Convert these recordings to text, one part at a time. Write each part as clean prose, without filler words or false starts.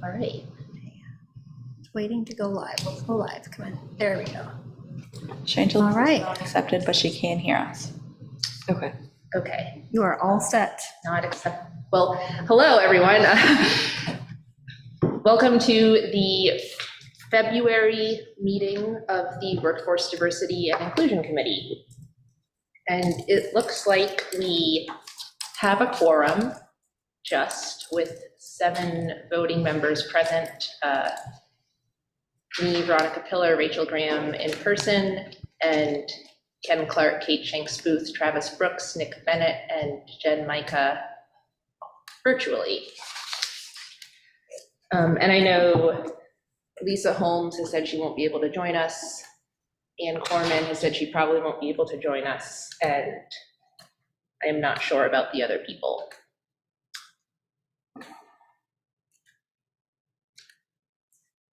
All right. Waiting to go live. Let's go live. Come on. There we go. Shangela All right. is not accepted, but she can hear us. Okay. Okay. You are all set. Not accept. Well, hello, everyone. Welcome to the February meeting of the Workforce Diversity and Inclusion Committee. And it looks like we have a quorum, just with 7 voting members present. Me, Veronica Pillar, Rachel Graham in person, and Ken Clark, Kate Shanks Booth, Travis Brooks, Nick Bennett, and Jen Micah virtually. And I know Lisa Holmes has said she won't be able to join us. Ann Corman has said she probably won't be able to join us, and I am not sure about the other people.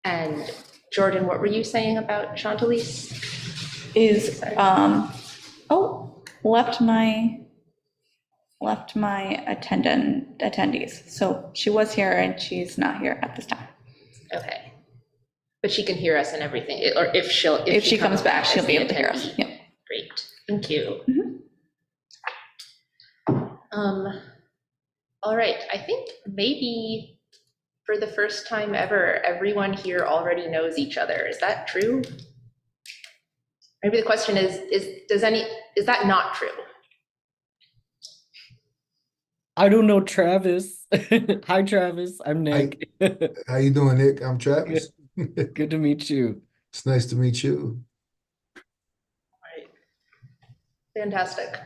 And Jordan, what were you saying about Chantalise? Is left my attendees. So she was here and she's not here at this time. Okay, but she can hear us and everything, or if she comes back, she'll be able to hear us. Yeah. Great, thank you. All right, I think maybe for the first time ever, everyone here already knows each other. Is that true? Maybe the question is that not true? I don't know Travis. Hi, Travis. I'm Nick. How you doing, Nick? I'm Travis. Good to meet you. It's nice to meet you. All right. Fantastic.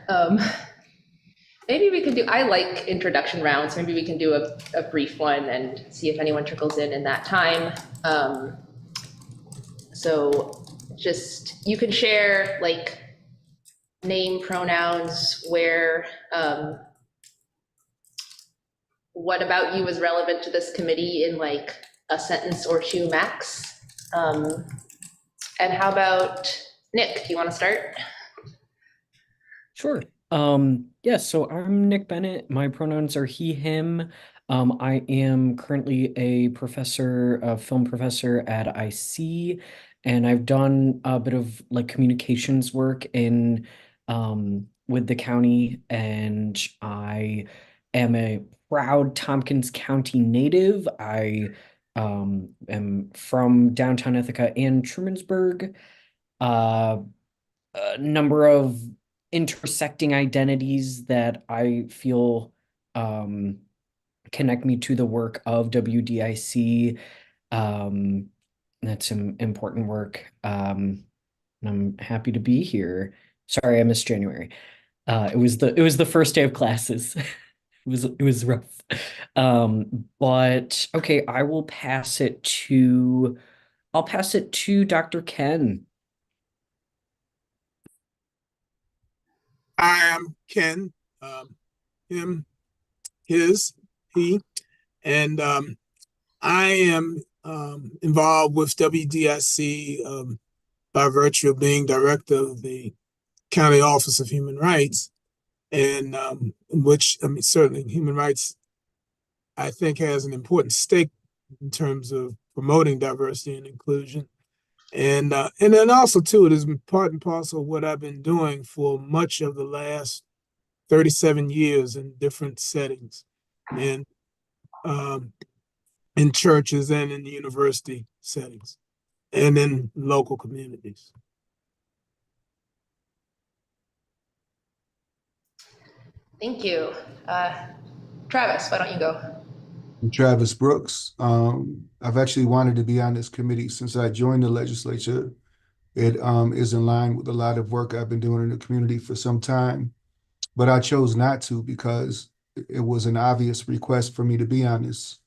Maybe we could do, I like introduction rounds. Maybe we can do a brief one and see if anyone trickles in that time. So just, you can share like name, pronouns, where, what about you is relevant to this committee in like a sentence or 2 max. And how about Nick, do you want to start? Sure. Yeah, so I'm Nick Bennett. My pronouns are he, him. I am currently a film professor at IC, and I've done a bit of like communications work in with the county, and I am a proud Tompkins County native. I am from downtown Ithaca and Trumansburg. A number of intersecting identities that I feel connect me to the work of WDIC. That's some important work. And I'm happy to be here. Sorry, I missed January. It was the first day of classes. It was rough. But okay, I'll pass it to Dr. Ken. I am Ken, him, his, he, and I am involved with WDIC by virtue of being director of the County Office of Human Rights, and which, I mean, certainly human rights, I think, has an important stake in terms of promoting diversity and inclusion. And then also, too, it is part and parcel of what I've been doing for much of the last 37 years in different settings, and in churches and in university settings, and in local communities. Thank you. Travis, why don't you go? I'm Travis Brooks. I've actually wanted to be on this committee since I joined the legislature. It is in line with a lot of work I've been doing in the community for some time, but I chose not to because it was an obvious request for me to be on this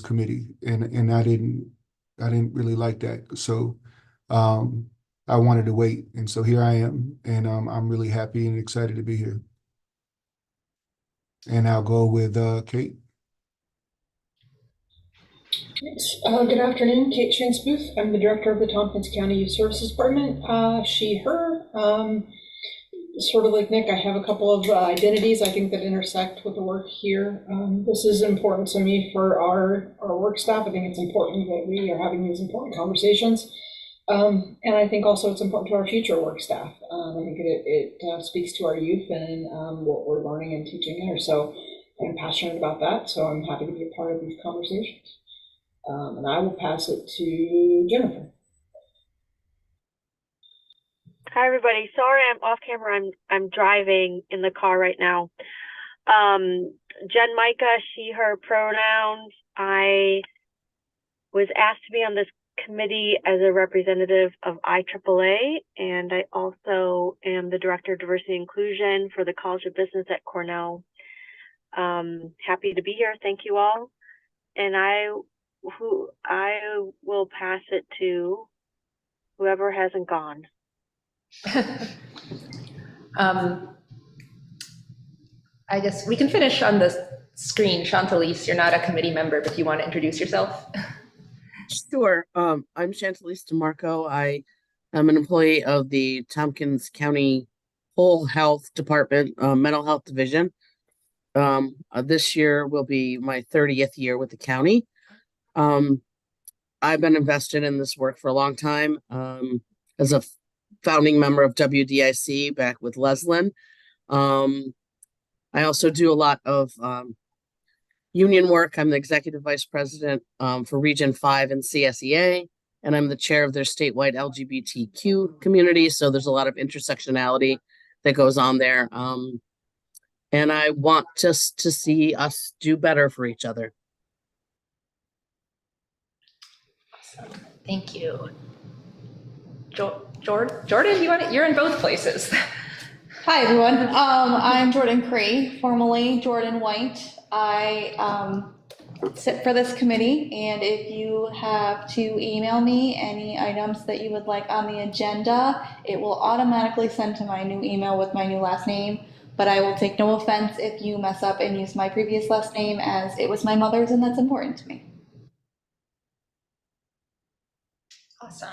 committee, and I didn't really like that. So I wanted to wait, and so here I am, and I'm really happy and excited to be here. And I'll go with Kate. Thanks. Good afternoon, Kate Shanks Booth. I'm the director of the Tompkins County Youth Services Department. She, her. sort of like Nick, I have a couple of identities I think that intersect with the work here. This is important to me for our work staff. I think it's important that we are having these important conversations. And I think also it's important to our future work staff. I think it speaks to our youth and what we're learning and teaching there. So I'm passionate about that. So I'm happy to be a part of these conversations. And I will pass it to Jennifer. Hi, everybody. Sorry, I'm off camera. I'm driving in the car right now. Jen Micah, she, her pronouns. I was asked to be on this committee as a representative of IAAA, and I also am the Director of Diversity and Inclusion for the College of Business at Cornell. Happy to be here. Thank you all. And I will pass it to whoever hasn't gone. I guess we can finish on the screen. Chantalise, you're not a committee member, but if you want to introduce yourself. Sure. I'm Chantalise DeMarco. I am an employee of the Tompkins County Whole Health Department, Mental Health Division. This year will be my 30th year with the county. I've been invested in this work for a long time. As a founding member of WDIC back with Leslin. I also do a lot of union work. I'm the executive vice president for Region 5 and CSEA, and I'm the chair of their statewide LGBTQ community. So there's a lot of intersectionality that goes on there. And I want just to see us do better for each other. Awesome. Thank you. Jordan, you're in both places. Hi, everyone. I'm Jordan Cree, formerly Jordan White. I sit for this committee, and if you have to email me any items that you would like on the agenda, it will automatically send to my new email with my new last name, but I will take no offense if you mess up and use my previous last name, as it was my mother's and that's important to me. Awesome.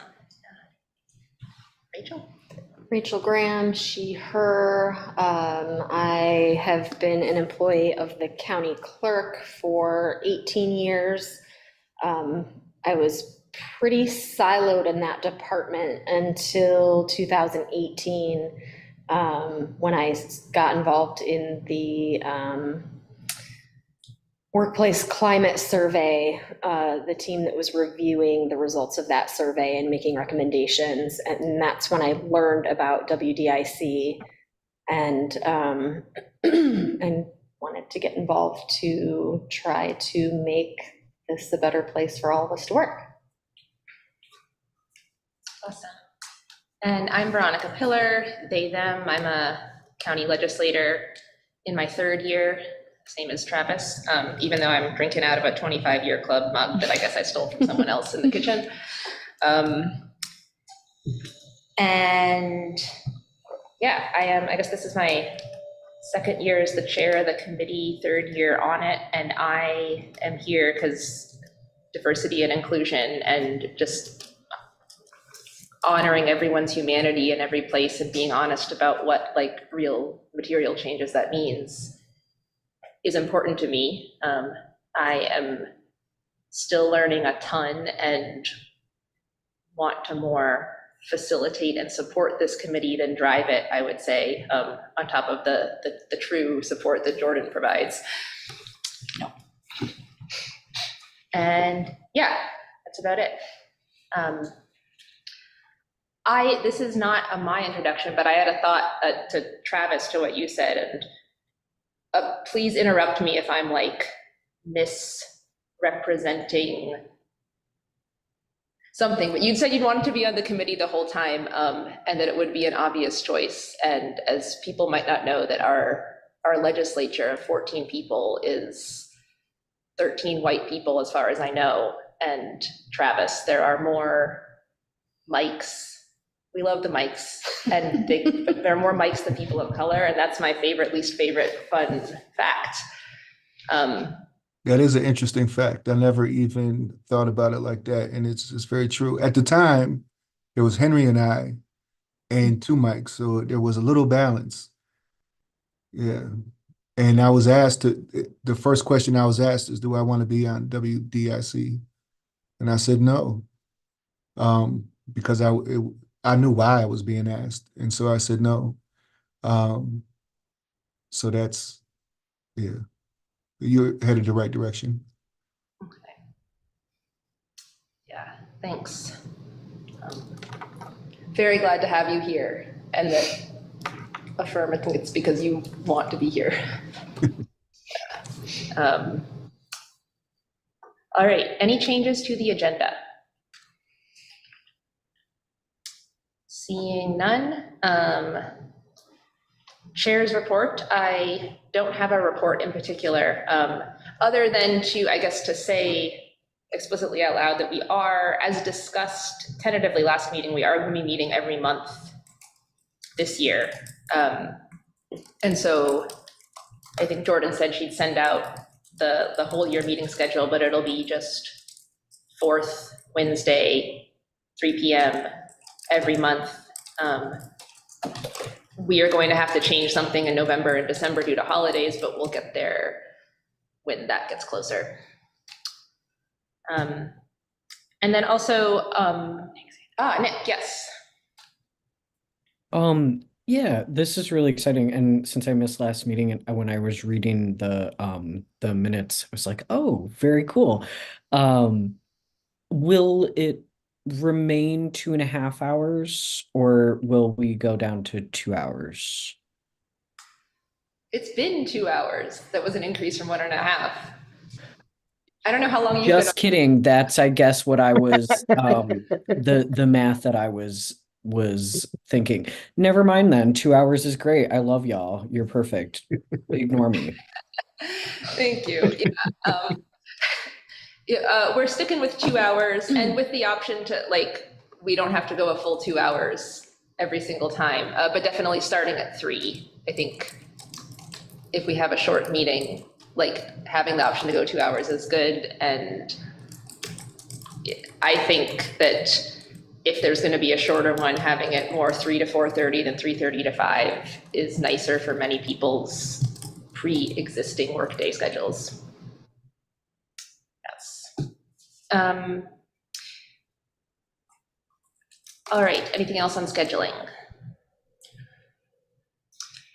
Rachel? Rachel Graham, she, her. I have been an employee of the county clerk for 18 years. I was pretty siloed in that department until 2018, when I got involved in the workplace climate survey, the team that was reviewing the results of that survey and making recommendations. And that's when I learned about WDIC and and wanted to get involved to try to make this a better place for all of us to work. Awesome. And I'm Veronica Pillar, they, them. I'm a county legislator in my 3rd year. Same as Travis, even though I'm drinking out of a 25-year club mug that I guess I stole from someone else in the kitchen. And yeah, I guess this is my 2nd year as the chair of the committee, 3rd year on it. And I am here because diversity and inclusion and just honoring everyone's humanity in every place and being honest about what like real material changes that means is important to me. I am still learning a ton and want to more facilitate and support this committee than drive it, I would say, on top of the true support that Jordan provides. And yeah, that's about it. This is not my introduction, but I had a thought to Travis, to what you said, and please interrupt me if I'm like misrepresenting something, but you'd said you'd wanted to be on the committee the whole time, and that it would be an obvious choice. And as people might not know, that our legislature of 14 people is 13 white people, as far as I know. And Travis, there are more mics. We love the mics, and but there are more mics than people of color, and that's my favorite, least favorite fun fact. That is an interesting fact. I never even thought about it like that, and it's very true. At the time, it was Henry and I, and 2 mics, so there was a little balance. Yeah. And I was asked the first question I was asked is, do I want to be on WDIC? And I said no, because I knew why I was being asked, and so I said no. So that's, yeah, you're headed the right direction. Okay. Yeah, thanks. Very glad to have you here, and that affirm it's because you want to be here. All right, any changes to the agenda? Seeing none. Chair's report, I don't have a report in particular, other than to, I guess, to say explicitly out loud that we are, as discussed tentatively last meeting, we are going to be meeting every month this year. And so I think Jordan said she'd send out the whole year meeting schedule, but it'll be just 4th Wednesday, 3 p.m. every month. We are going to have to change something in November and December due to holidays, but we'll get there when that gets closer. And then also, Nick, yes. Yeah, this is really exciting. And since I missed last meeting and when I was reading the minutes, I was like, oh, very cool. Will it remain 2.5 hours, or will we go down to 2 hours? It's been 2 hours. That was an increase from 1.5. I don't know how long you've Just been. kidding. That's, I guess, what I was the math that I was thinking. Never mind then. 2 hours is great. I love y'all. You're perfect. Ignore me. Thank you. Yeah. We're sticking with 2 hours, and with the option to, like, we don't have to go a full 2 hours every single time, but definitely starting at 3. I think if we have a short meeting, like, having the option to go 2 hours is good. And I think that if there's going to be a shorter one, having it more 3 to 4:30 than 3:30 to 5 is nicer for many people's pre-existing workday schedules. Yes. All right, anything else on scheduling?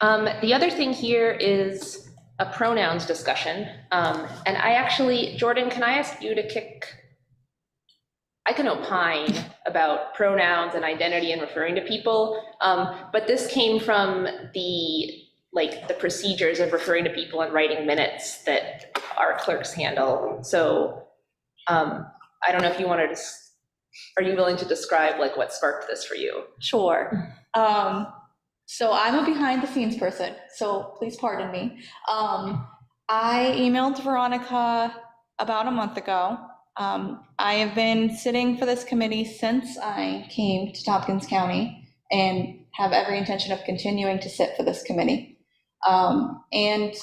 The other thing here is a pronouns discussion. And I actually, Jordan, can I ask you to I can opine about pronouns and identity and referring to people, but this came from the procedures of referring to people and writing minutes that our clerks handle. So I don't know if you wanted to, are you willing to describe like what sparked this for you? Sure. So I'm a behind the scenes person, so please pardon me. I emailed Veronica about a month ago. I have been sitting for this committee since I came to Tompkins County and have every intention of continuing to sit for this committee. And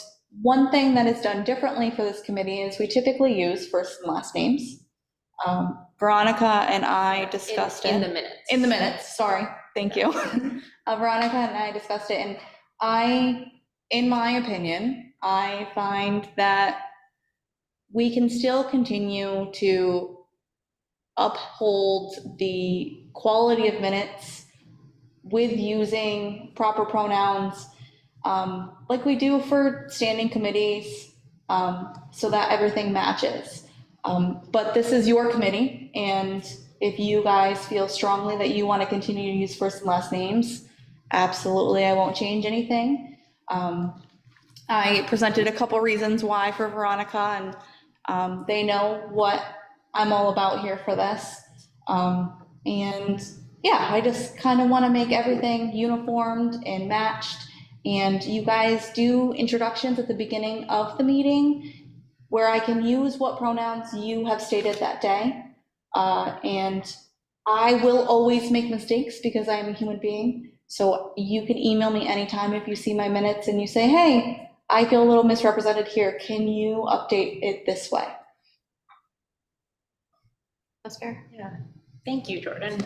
one thing that is done differently for this committee is we typically use first and last names. Veronica and I discussed in it. the minutes. In the minutes, sorry, thank you. Veronica and I discussed it, and in my opinion, I find that we can still continue to uphold the quality of minutes with using proper pronouns, like we do for standing committees, so that everything matches. But this is your committee, and if you guys feel strongly that you want to continue to use first and last names, absolutely, I won't change anything. I presented a couple reasons why for Veronica, and they know what I'm all about here for this. And yeah, I just kind of want to make everything uniformed and matched. And you guys do introductions at the beginning of the meeting where I can use what pronouns you have stated that day. And I will always make mistakes because I am a human being. So you can email me anytime if you see my minutes and you say, hey, I feel a little misrepresented here. Can you update it this way? That's fair. Yeah. Thank you, Jordan.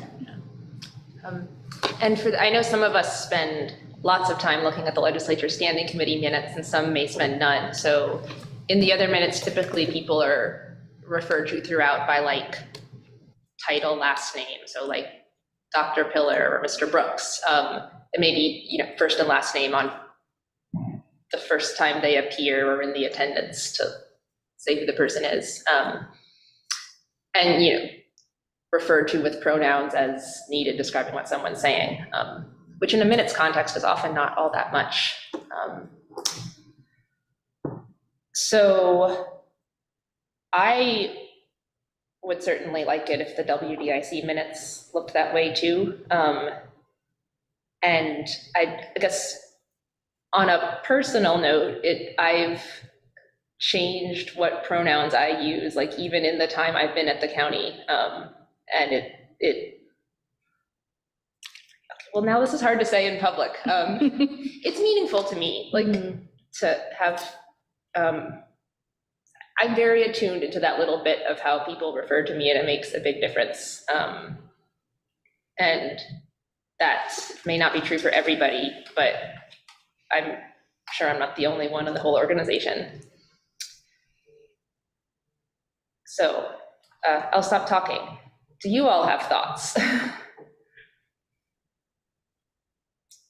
And I know some of us spend lots of time looking at the legislature standing committee minutes and some may spend none. So in the other minutes, typically people are referred to throughout by like title, last name. So like Dr. Pillar or Mr. Brooks. It may be, you know, first and last name on the first time they appear or in the attendance to say who the person is. And, you know, referred to with pronouns as needed, describing what someone's saying, which in a minutes context is often not all that much. So I would certainly like it if the WDIC minutes looked that way too. And I guess on a personal note, I've changed what pronouns I use, like even in the time I've been at the county. And well, now this is hard to say in public. It's meaningful to me, like to have, I'm very attuned into that little bit of how people refer to me, and it makes a big difference. And that may not be true for everybody, but I'm sure I'm not the only one in the whole organization. So I'll stop talking. Do you all have thoughts?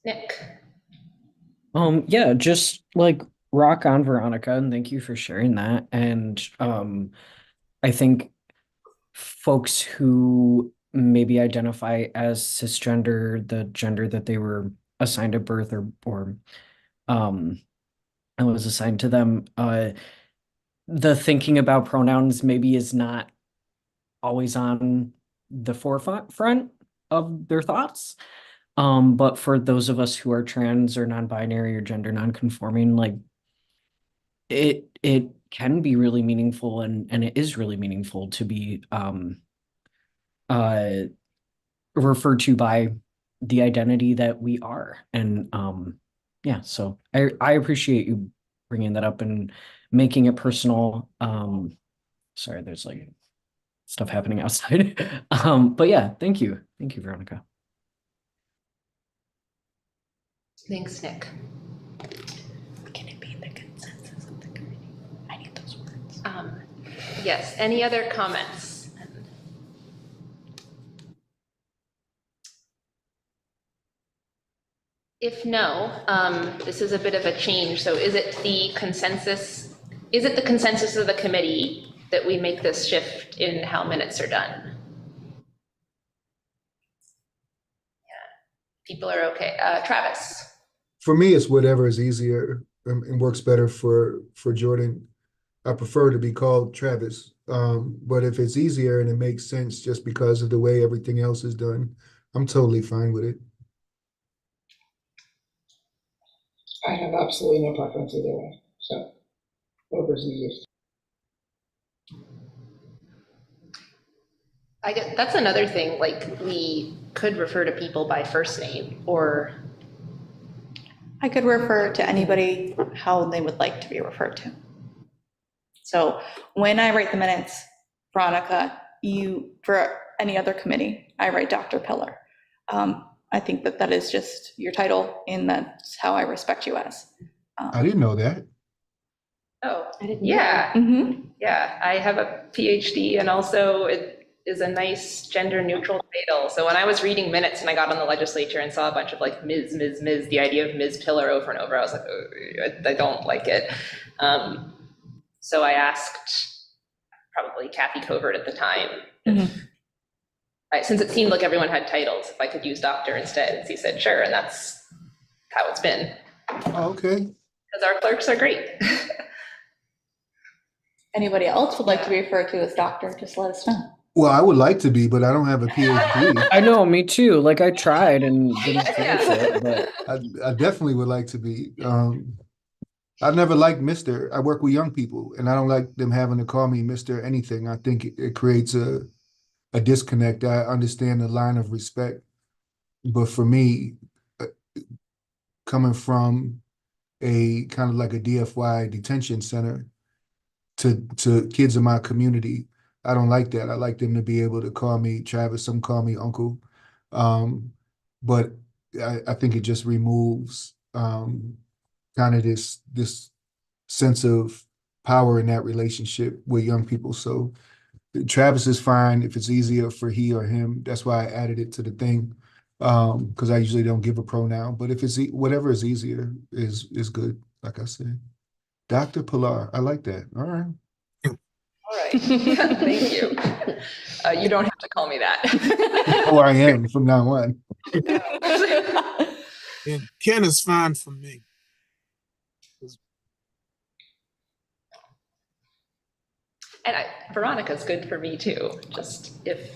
Nick? Yeah, just like rock on, Veronica, and thank you for sharing that. And I think folks who maybe identify as cisgender, the gender that they were assigned at birth or and was assigned to them, the thinking about pronouns maybe is not always on the forefront of their thoughts. But for those of us who are trans or non-binary or gender non-conforming, like it can be really meaningful, and it is really meaningful to be referred to by the identity that we are. And yeah, so I appreciate you bringing that up and making it personal. Sorry, there's like stuff happening outside. But yeah, thank you, Veronica. Thanks, Nick. Can it be the consensus of the committee? I need those words. Yes, any other comments? If no, this is a bit of a change. So is it the consensus of the committee that we make this shift in how minutes are done? Yeah, people are okay. Travis? For me, it's whatever is easier and works better for Jordan. I prefer to be called Travis, but if it's easier and it makes sense just because of the way everything else is done, I'm totally fine with it. I have absolutely no preference either way, so whatever's easiest. I guess that's another thing, like we could refer to people by first name, or I could refer to anybody how they would like to be referred to. So when I write the minutes, Veronica, for any other committee, I write Dr. Pillar. I think that is just your title, and that's how I respect you as. I didn't know that. oh, I didn't know. yeah, Mm-hmm. yeah. I have a PhD, and also it is a nice gender neutral title. So when I was reading minutes and I got on the legislature and saw a bunch of like Ms., the idea of Ms. Pillar over and over, I was like, oh, I don't like it. So I asked probably Kathy Covert at the time, since it seemed like everyone had titles, if I could use doctor instead. And she said, sure, and that's how it's been. Oh, okay. Because our clerks are great. Anybody else would like to be referred to as doctor, just let us know. Well, I would like to be, but I don't have a PhD. I know, me too. Like I tried and didn't finish it, but I definitely would like to be. I never liked Mr. I work with young people, and I don't like them having to call me Mr. anything. I think it creates a disconnect. I understand the line of respect, but for me, coming from a kind of like a DFY detention center to kids in my community, I don't like that. I like them to be able to call me Travis, some call me uncle. but I think it just removes kind of this sense of power in that relationship with young people. So Travis is fine if it's easier for he or him. That's why I added it to the thing, because I usually don't give a pronoun. But if it's whatever is easier is good. Like I said, Dr. Pilar, I like that. All right. All right. Thank you. You don't have to call me that. Oh, I am from now on. And Ken is fine for me. And Veronica's good for me too. Just if,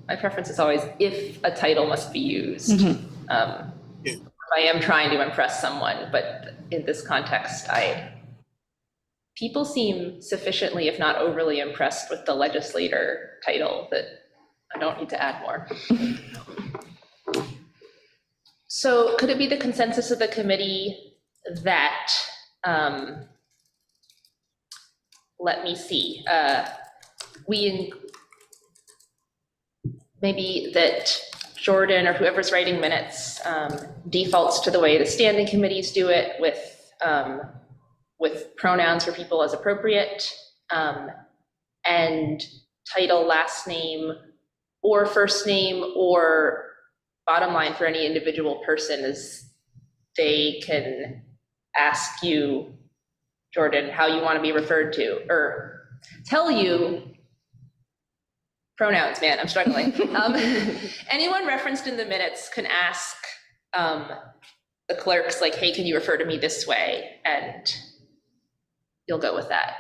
my preference is always if a title must be used. If I am trying to impress someone, but in this context, people seem sufficiently, if not overly impressed with the legislator title that I don't need to add more. So could it be the consensus of the committee that, let me see, maybe that Jordan or whoever's writing minutes defaults to the way the standing committees do it with pronouns for people as appropriate, and title, last name, or first name, or bottom line for any individual person is they can ask you, Jordan, how you want to be referred to, or tell you pronouns, man, I'm struggling. Anyone referenced in the minutes can ask the clerks, like, hey, can you refer to me this way? And you'll go with that.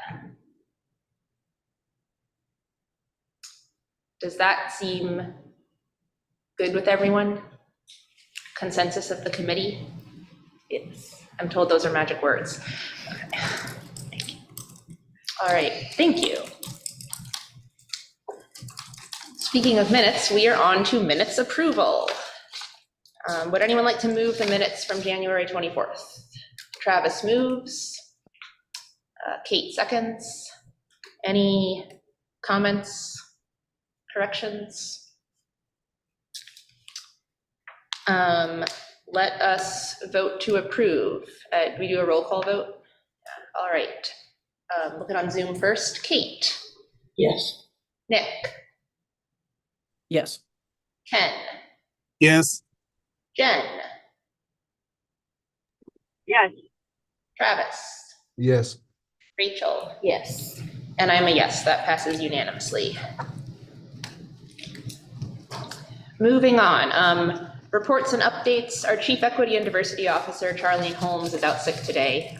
Does that seem good with everyone? Consensus of the committee? Yes. I'm told those are magic words. Okay. Thank you. All right, thank you. Speaking of minutes, we are on to minutes approval. Would anyone like to move the minutes from January 24th? Travis moves. Kate seconds. Any comments, corrections? Let us vote to approve. Do we do a roll call vote? All right. Looking on Zoom first. Kate. Yes. Nick. Yes. Ken. Yes. Jen. Yes. Travis. Yes. Rachel. Yes. And I'm a yes. That passes unanimously. Moving on. Reports and updates. Our Chief Equity and Diversity Officer, Charlene Holmes, is out sick today.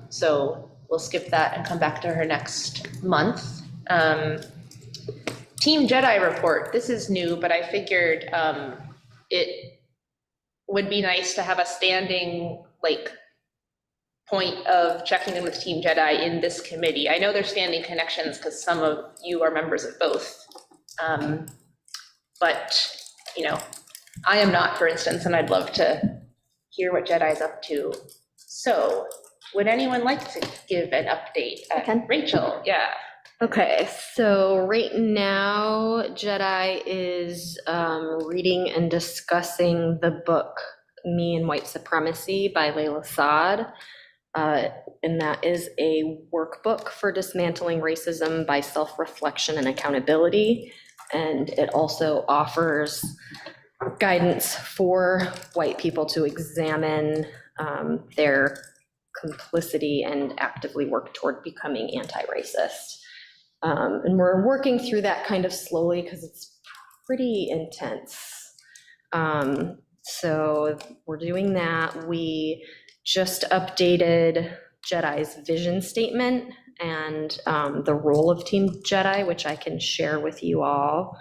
So we'll skip that and come back to her next month. Team Jedi report. This is new, but I figured it would be nice to have a standing point of checking in with Team Jedi in this committee. I know there's standing connections because some of you are members of both. But, you know, I am not, for instance, and I'd love to hear what Jedi's up to. So would anyone like to give an update? I can. Rachel, yeah. Okay, so right now Jedi is reading and discussing the book Me and White Supremacy by Layla Saad. And that is a workbook for dismantling racism by self-reflection and accountability. And it also offers guidance for white people to examine their complicity and actively work toward becoming anti-racist. And we're working through that kind of slowly because it's pretty intense. So we're doing that. We just updated Jedi's vision statement and the role of Team Jedi, which I can share with you all.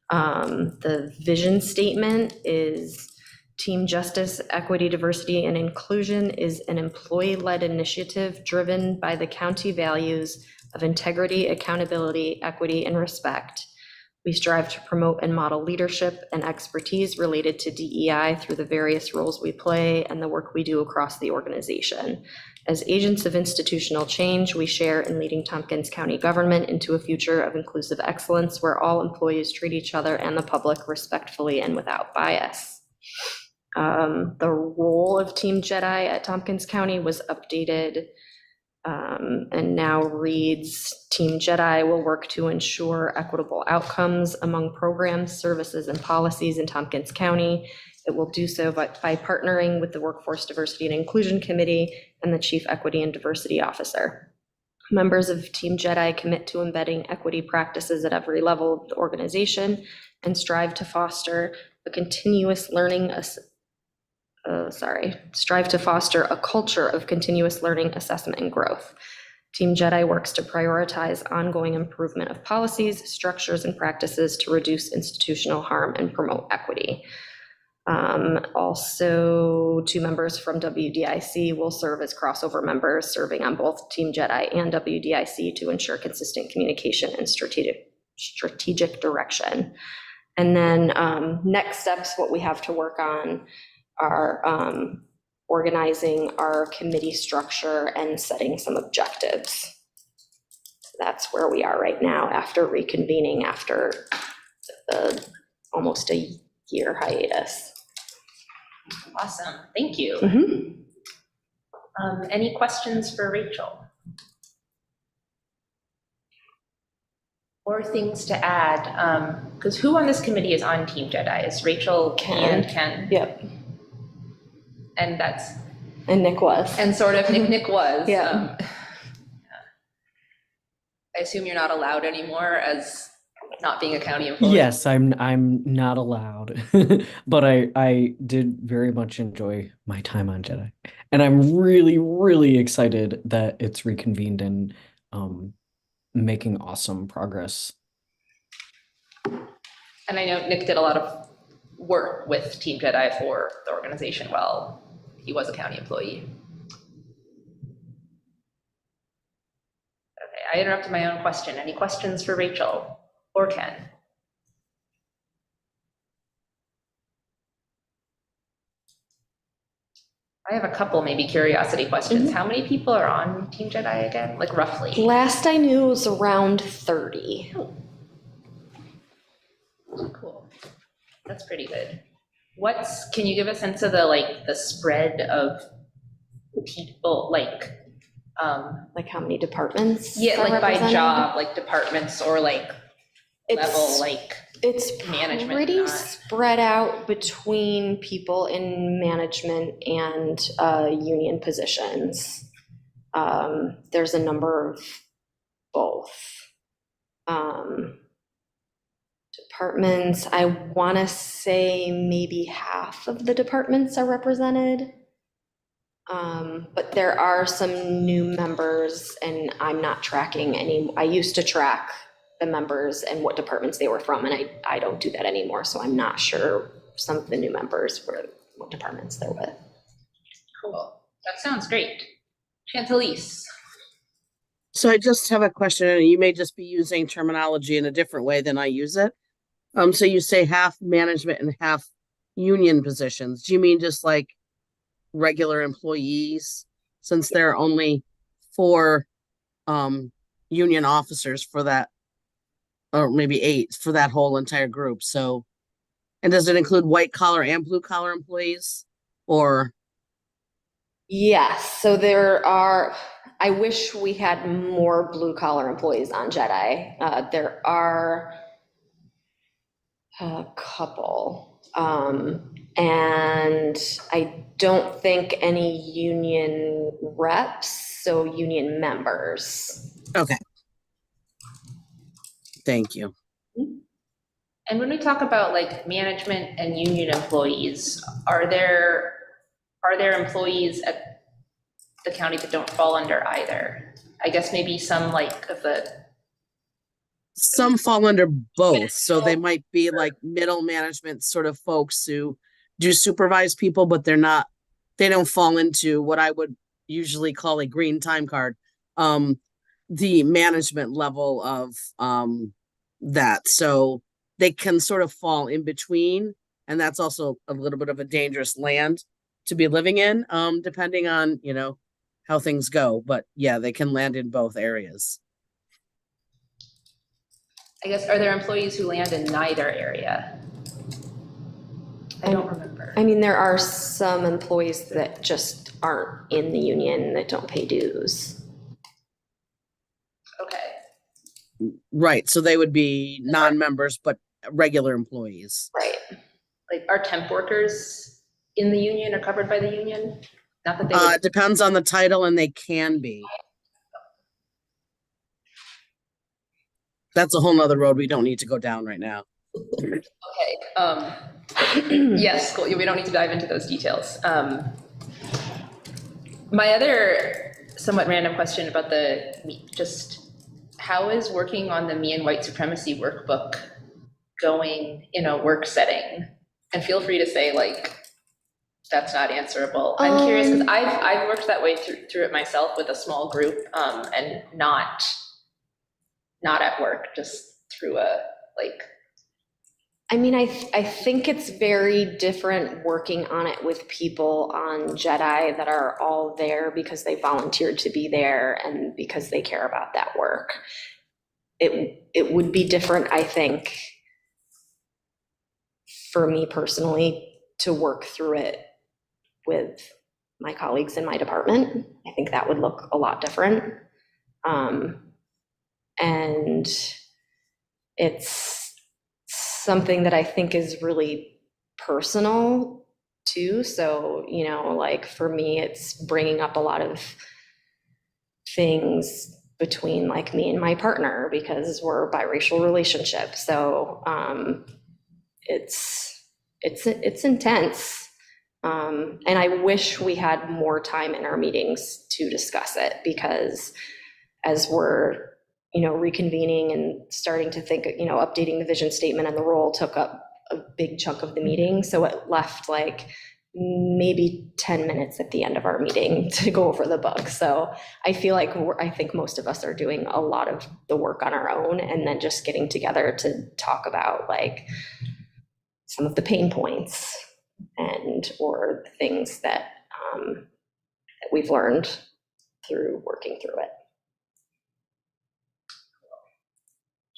The vision statement is Team Justice, Equity, Diversity, and Inclusion is an employee-led initiative driven by the county values of integrity, accountability, equity, and respect. We strive to promote and model leadership and expertise related to DEI through the various roles we play and the work we do across the organization. As agents of institutional change, we share in leading Tompkins County government into a future of inclusive excellence where all employees treat each other and the public respectfully and without bias. The role of Team Jedi at Tompkins County was updated and now reads, Team Jedi will work to ensure equitable outcomes among programs, services, and policies in Tompkins County. It will do so by partnering with the Workforce Diversity and Inclusion Committee and the Chief Equity and Diversity Officer. Members of Team Jedi commit to embedding equity practices at every level of the organization and strive to foster a culture of continuous learning, assessment, and growth. Team Jedi works to prioritize ongoing improvement of policies, structures, and practices to reduce institutional harm and promote equity. Also, 2 members from WDIC will serve as crossover members, serving on both Team Jedi and WDIC to ensure consistent communication and strategic direction. And then next steps, what we have to work on are organizing our committee structure and setting some objectives. So that's where we are right now after reconvening after almost a year hiatus. Awesome, thank you. Mm-hmm. Any questions for Rachel? Or things to add? Because who on this committee is on Team Jedi? Is Rachel and Ken? Yep. And that's. And Nick was. And sort of Nick was. Yeah. I assume you're not allowed anymore as not being a county employee. Yes, I'm not allowed, but I did very much enjoy my time on Jedi, and I'm really excited that it's reconvened and making awesome progress. And I know Nick did a lot of work with Team Jedi for the organization while he was a county employee. Okay, I interrupted my own question. Any questions for Rachel or Ken? I have a couple maybe curiosity questions. Mm-hmm. How many people are on Team Jedi again? Like roughly? Last I knew it was around 30. Oh, cool. That's pretty good. Can you give a sense of the spread of people, like how many departments? Yeah, are like by represented? job, like departments or like level, like it's management, pretty not. spread out between people in management and union positions. There's a number of both. Departments, I want to say maybe half of the departments are represented. But there are some new members, and I'm not tracking any. I used to track the members and what departments they were from, and I don't do that anymore, so I'm not sure some of the new members were what departments they're with. Cool. That sounds great. Chantalise. So I just have a question, and you may just be using terminology in a different way than I use it. So you say half management and half union positions. Do you mean just like regular employees, since there are only 4 union officers for that, or maybe 8 for that whole entire group? So, and does it include white collar and blue collar employees, or? Yes, so there are, I wish we had more blue collar employees on Jedi. There are a couple, and I don't think any union reps, so union members. Okay. Thank you. And when we talk about like management and union employees, are there employees at the county that don't fall under either? I guess maybe some like of the. Some fall under both, so they might be like middle management sort of folks who do supervise people, but they don't fall into what I would usually call a green time card. The management level of that, so they can sort of fall in between, and that's also a little bit of a dangerous land to be living in, depending on, how things go. But yeah, they can land in both areas. I guess, are there employees who land in neither area? I don't remember. I mean, there are some employees that just aren't in the union that don't pay dues. Okay. Right, so they would be non-members, but regular employees. Right. Like, are temp workers in the union or covered by the union? Not that they would. It depends on the title, and they can be. That's a whole nother road we don't need to go down right now. Okay, yes, cool. We don't need to dive into those details. My other somewhat random question about just how is working on the Me and White Supremacy workbook going in a work setting? And feel free to say, like, that's not answerable. I'm curious, because I've worked that way through it myself with a small group, and not at work, just through a, like. I mean, I think it's very different working on it with people on Jedi that are all there because they volunteered to be there and because they care about that work. It would be different, I think, for me personally, to work through it with my colleagues in my department. I think that would look a lot different. And it's something that I think is really personal too. So, you know, like for me, it's bringing up a lot of things between like me and my partner because we're a biracial relationship. So it's intense. And I wish we had more time in our meetings to discuss it, because as we're, you know, reconvening and starting to think, you know, updating the vision statement and the role took up a big chunk of the meeting. So it left like maybe 10 minutes at the end of our meeting to go over the book. So I feel like I think most of us are doing a lot of the work on our own and then just getting together to talk about like some of the pain points and or things that we've learned through working through it.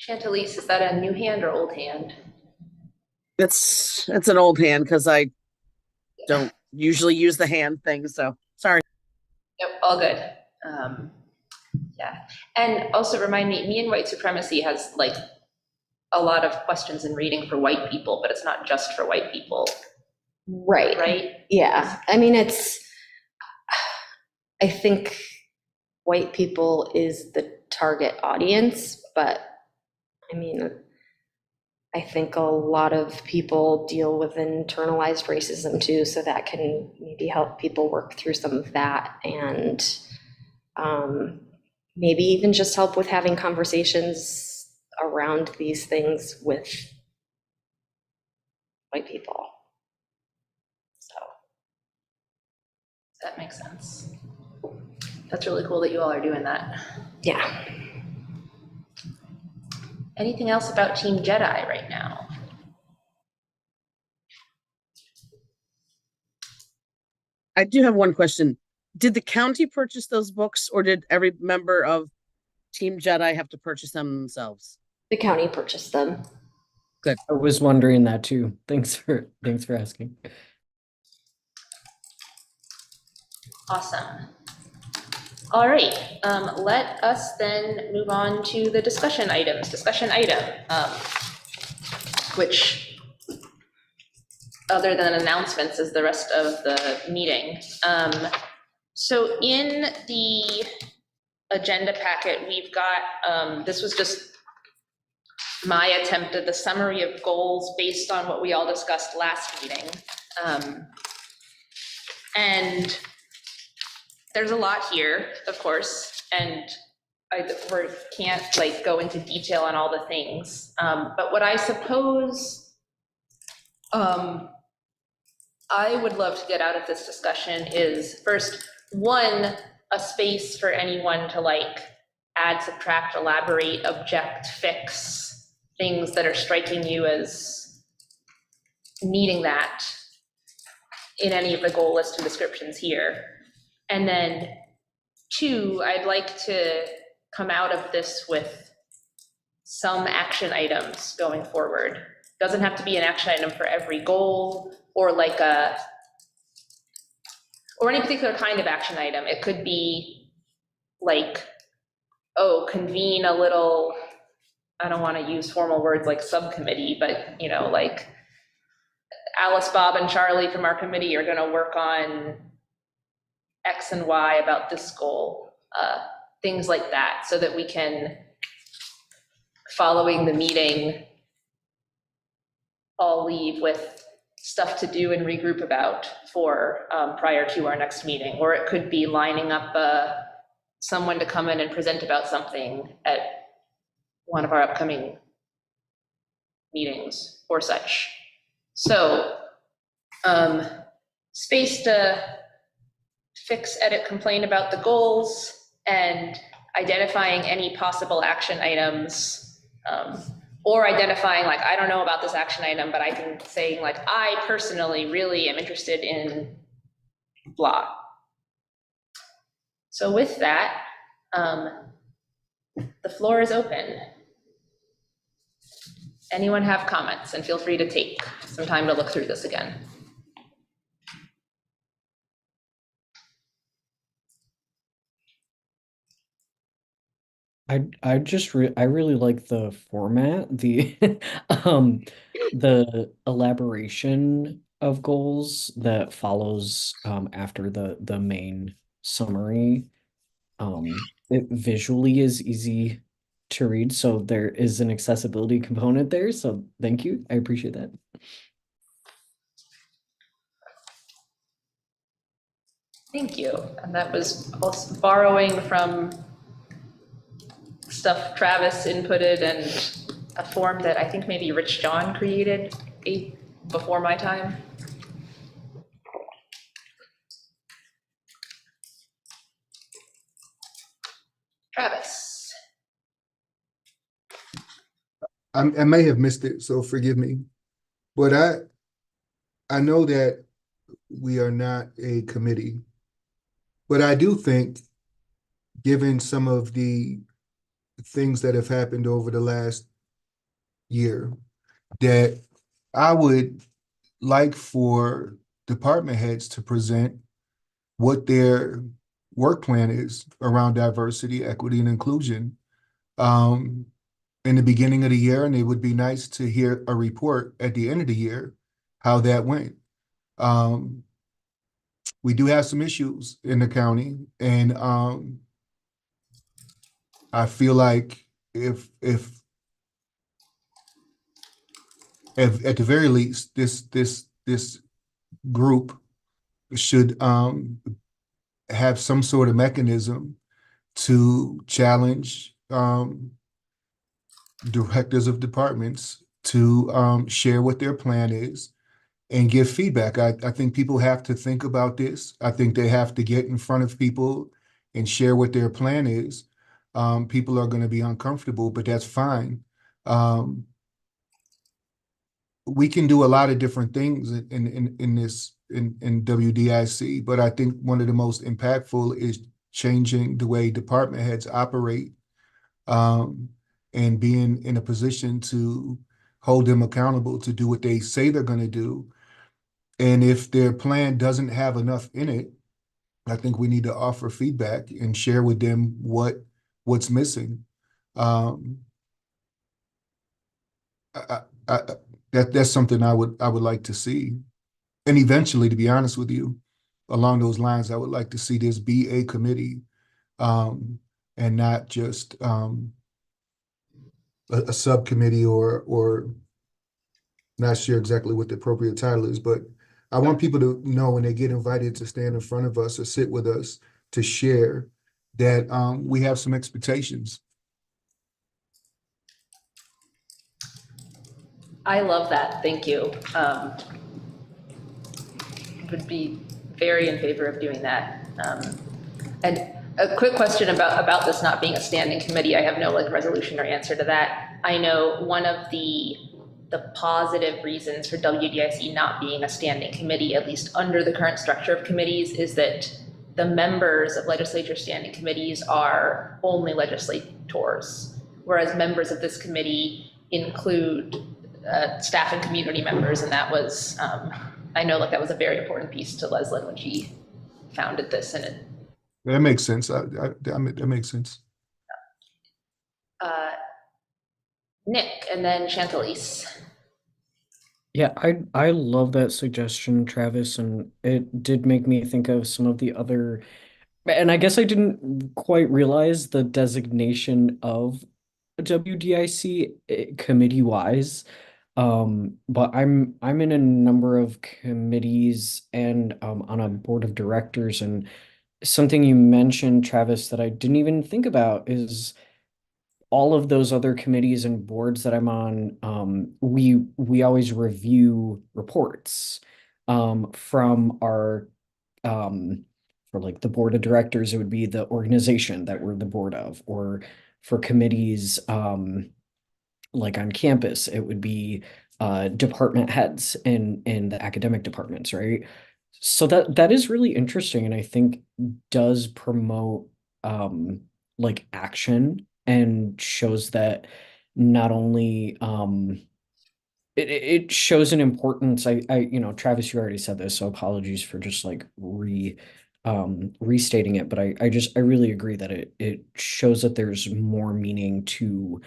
Chantalise, is that a new hand or old hand? It's an old hand because I don't usually use the hand thing, so sorry. Yep, all good. Yeah, and also remind me and White Supremacy has like a lot of questions and reading for white people, but it's not just for white people. Right. Right? Yeah. I mean, I think white people is the target audience, but I mean, I think a lot of people deal with internalized racism too, so that can maybe help people work through some of that, and maybe even just help with having conversations around these things with white people. So that makes sense. That's really cool that you all are doing that. Yeah. Anything else about Team Jedi right now? I do have one question. Did the county purchase those books, or did every member of Team Jedi have to purchase them themselves? The county purchased them. Good. I was wondering that too. Thanks for asking. Awesome. All right, let us then move on to the discussion item, which, other than announcements, is the rest of the meeting. So in the agenda packet, we've got, this was just my attempt at the summary of goals based on what we all discussed last meeting. And there's a lot here, of course, and we can't like go into detail on all the things. But what I suppose I would love to get out of this discussion is, first, one, a space for anyone to like add, subtract, elaborate, object, fix things that are striking you as needing that in any of the goal list and descriptions here. And then two, I'd like to come out of this with some action items going forward. doesn't have to be an action item for every goal or like or any particular kind of action item. It could be like, oh, convene a little, I don't want to use formal words like subcommittee, but like Alice, Bob, and Charlie from our committee are going to work on X and Y about this goal, things like that, so that we can, following the meeting, all leave with stuff to do and regroup about for prior to our next meeting. Or it could be lining up someone to come in and present about something at one of our upcoming meetings or such. So space to fix, edit, complain about the goals, and identifying any possible action items, or identifying like, I don't know about this action item, but I can say like, I personally really am interested in blah. So with that, the floor is open. Anyone have comments? And feel free to take some time to look through this again. I really like the format, the the elaboration of goals that follows after the main summary. It visually is easy to read, so there is an accessibility component there. So thank you. I appreciate that. Thank you. And that was also borrowing from stuff Travis inputted and a form that I think maybe Rich John created before my time. Travis. I may have missed it, so forgive me. But I know that we are not a committee, but I do think, given some of the things that have happened over the last year, that I would like for department heads to present what their work plan is around diversity, equity, and inclusion in the beginning of the year, and it would be nice to hear a report at the end of the year how that went. We do have some issues in the county, and I feel like if at the very least, this group should have some sort of mechanism to challenge directors of departments to share what their plan is and give feedback. I think people have to think about this. I think they have to get in front of people and share what their plan is. People are going to be uncomfortable, but that's fine. We can do a lot of different things in WDIC, but I think one of the most impactful is changing the way department heads operate, and being in a position to hold them accountable to do what they say they're going to do. And if their plan doesn't have enough in it, I think we need to offer feedback and share with them what's missing. That's something I would like to see. And eventually, to be honest with you, along those lines, I would like to see this be a committee, and not just a subcommittee or not sure exactly what the appropriate title is, but I want people to know when they get invited to stand in front of us or sit with us to share that we have some expectations. I love that. Thank you. Would be very in favor of doing that. And a quick question about this not being a standing committee. I have no resolution or answer to that. I know one of the positive reasons for WDIC not being a standing committee, at least under the current structure of committees, is that the members of legislature standing committees are only legislators, whereas members of this committee include staff and community members, and that was, I know, like, that was a very important piece to Leslyn when she founded this, and it, That makes sense. That makes sense. Nick, and then Chantalise. Yeah, I love that suggestion, Travis, and it did make me think of some of the other, and I guess I didn't quite realize the designation of WDIC committee wise. But I'm in a number of committees and on a board of directors, and something you mentioned, Travis, that I didn't even think about is all of those other committees and boards that I'm on, we always review reports from our for like the board of directors, it would be the organization that we're the board of, or for committees like on campus, it would be department heads in the academic departments, right? So that is really interesting, and I think does promote like action, and shows that not only it shows an importance. Travis, you already said this, so apologies for just like restating it, but I really agree that it shows that there's more meaning to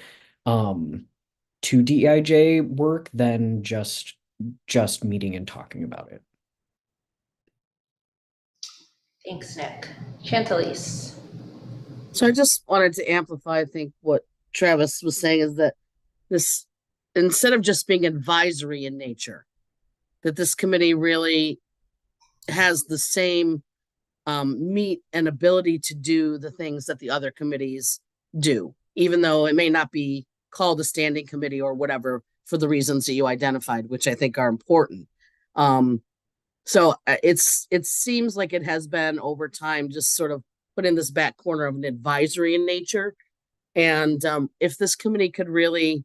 DEIJ work than just meeting and talking about it. Thanks, Nick. Chantalise. So I just wanted to amplify, I think, what Travis was saying is that this, instead of just being advisory in nature, that this committee really has the same meat and ability to do the things that the other committees do, even though it may not be called a standing committee or whatever for the reasons that you identified, which I think are important. So it seems like it has been over time just sort of put in this back corner of an advisory in nature. And if this committee could really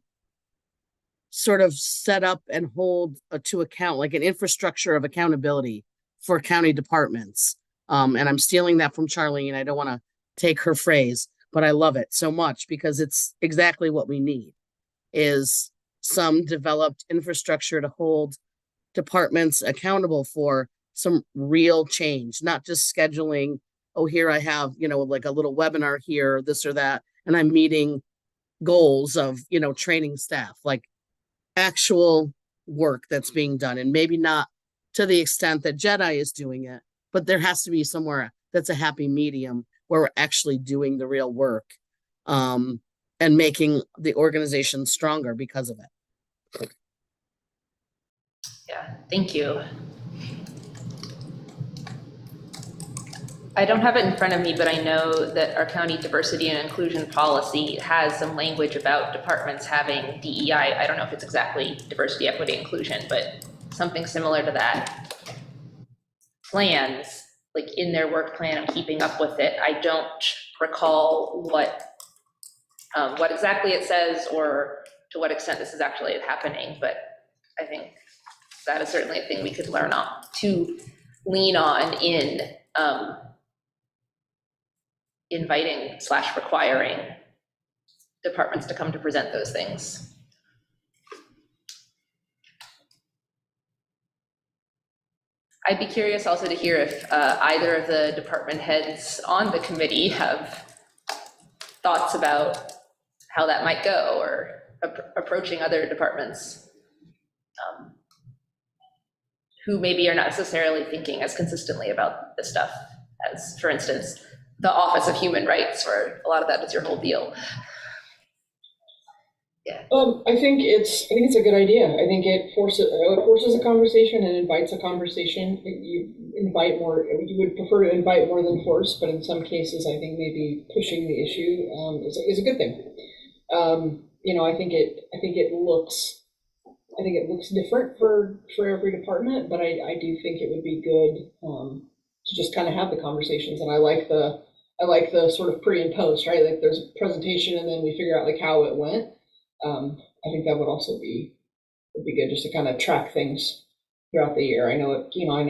sort of set up and hold to account like an infrastructure of accountability for county departments. And I'm stealing that from Charlene. I don't want to take her phrase, but I love it so much because it's exactly what we need, is some developed infrastructure to hold departments accountable for some real change, not just scheduling, oh, here I have, like a little webinar here, this or that, and I'm meeting goals of, training staff, like actual work that's being done. And maybe not to the extent that Jedi is doing it, but there has to be somewhere that's a happy medium where we're actually doing the real work, and making the organization stronger because of it. Yeah, thank you. I don't have it in front of me, but I know that our county diversity and inclusion policy has some language about departments having DEI. I don't know if it's exactly diversity, equity, inclusion, but something similar to that. Plans, like in their work plan and keeping up with it. I don't recall what exactly it says or to what extent this is actually happening, but I think that is certainly a thing we could learn on to lean on in inviting/requiring departments to come to present those things. I'd be curious also to hear if either of the department heads on the committee have thoughts about how that might go, or approaching other departments who maybe are not necessarily thinking as consistently about this stuff as, for instance, the Office of Human Rights, where a lot of that is your whole deal. Yeah. I think it's a good idea. I think it forces a conversation and invites a conversation. You invite more. You would prefer to invite more than force, but in some cases, I think maybe pushing the issue is a good thing. I think it looks different for every department, but I do think it would be good to just kind of have the conversations. And I like the sort of pre and post, right? Like there's a presentation and then we figure out like how it went. I think that would also be good just to kind of track things throughout the year. I know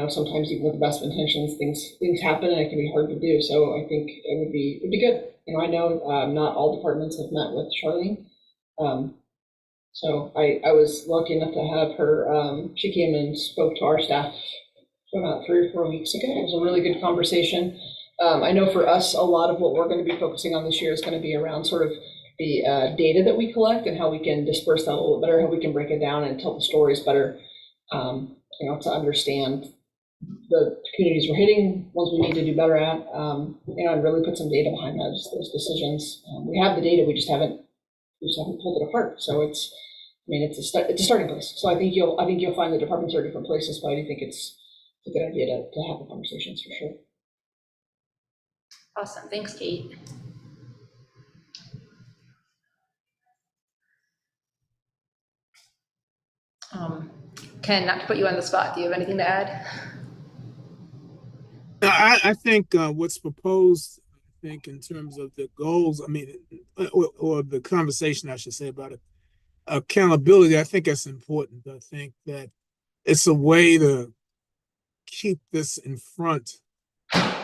sometimes even with the best of intentions, things happen and it can be hard to do. So I think it would be good. I know not all departments have met with Charlene. So I was lucky enough to have her, she came and spoke to our staff about 3 or 4 weeks ago. It was a really good conversation. I know for us, a lot of what we're going to be focusing on this year is going to be around sort of the data that we collect and how we can disperse that a little bit better, how we can break it down and tell the stories better, to understand the communities we're hitting, ones we need to do better at, and really put some data behind those decisions. We have the data, we just haven't pulled it apart. So it's a starting place. So I think you'll find the departments are different places, but I do think it's a good idea to have the conversations for sure. Awesome, thanks, Kate. Ken, not to put you on the spot, do you have anything to add? I think what's proposed, I think in terms of the goals, or the conversation I should say about it, accountability, I think that's important. I think that it's a way to keep this in front of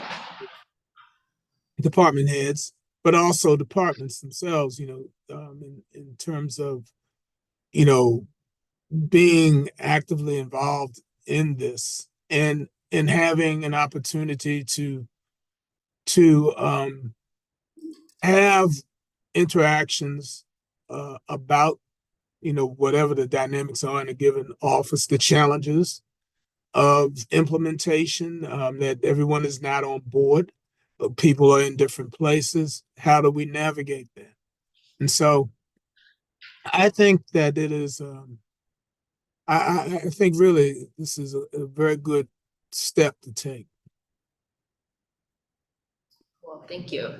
department heads, but also departments themselves, in terms of, being actively involved in this and having an opportunity to have interactions about whatever the dynamics are in a given office, the challenges of implementation, that everyone is not on board, but people are in different places. How do we navigate that? And so I think that it is I think really this is a very good step to take. Well, thank you.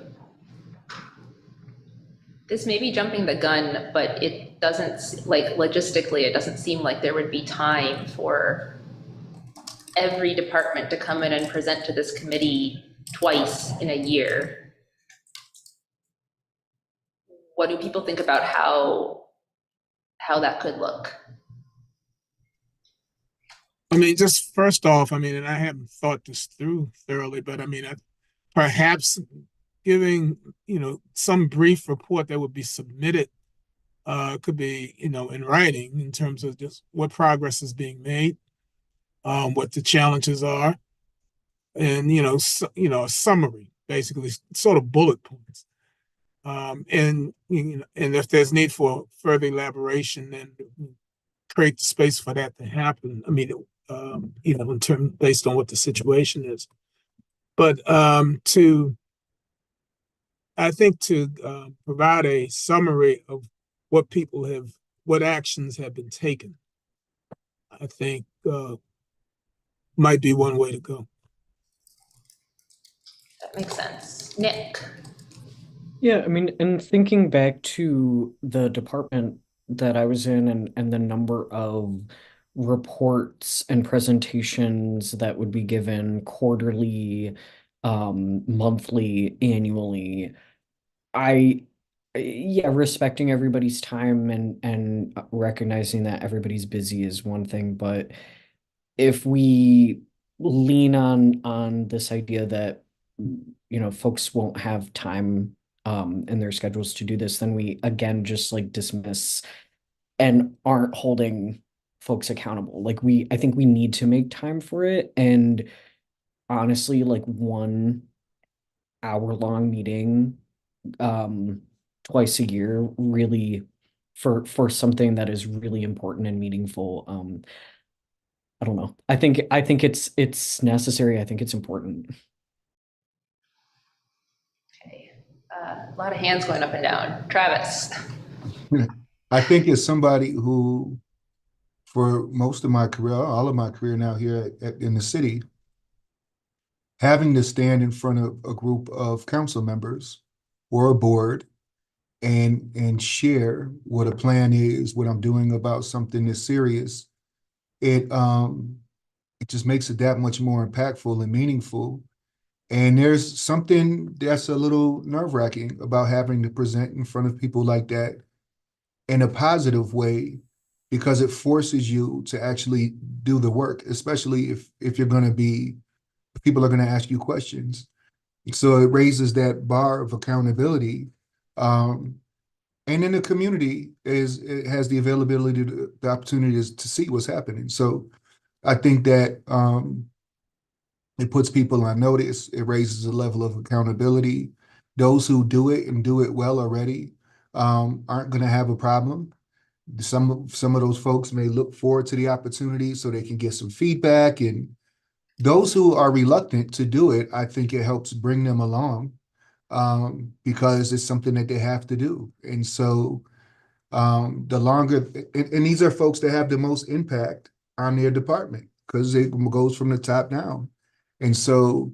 This may be jumping the gun, but it doesn't, like logistically, it doesn't seem like there would be time for every department to come in and present to this committee twice in a year. What do people think about how that could look? Just first off, and I haven't thought this through thoroughly, but perhaps giving, some brief report that would be submitted, could be, in writing in terms of just what progress is being made, what the challenges are, and, a summary, basically, sort of bullet points. And if there's need for further elaboration, then create the space for that to happen. In terms based on what the situation is. But I think to provide a summary of what actions have been taken, I think might be one way to go. That makes sense. Nick. Yeah, and thinking back to the department that I was in and the number of reports and presentations that would be given quarterly, monthly, annually, respecting everybody's time and recognizing that everybody's busy is one thing, but if we lean on this idea that folks won't have time in their schedules to do this, then we again just like dismiss and aren't holding folks accountable. I think we need to make time for it, and honestly, like 1 hour-long meeting twice a year, really, for something that is really important and meaningful. I don't know. I think it's necessary. I think it's important. Okay, a lot of hands going up and down. Travis. I think as somebody who, for most of my career, all of my career now here in the city, having to stand in front of a group of council members or a board and share what a plan is, what I'm doing about something that's serious, it just makes it that much more impactful and meaningful. And there's something that's a little nerve-wracking about having to present in front of people like that in a positive way, because it forces you to actually do the work, especially if you're going to be, if people are going to ask you questions. So it raises that bar of accountability. and in the community it has the availability to the opportunities to see what's happening. So I think that it puts people on notice. It raises the level of accountability. Those who do it and do it well already aren't going to have a problem. Some of those folks may look forward to the opportunity so they can get some feedback. And those who are reluctant to do it, I think it helps bring them along because it's something that they have to do. And so the longer, and these are folks that have the most impact on their department because it goes from the top down. And so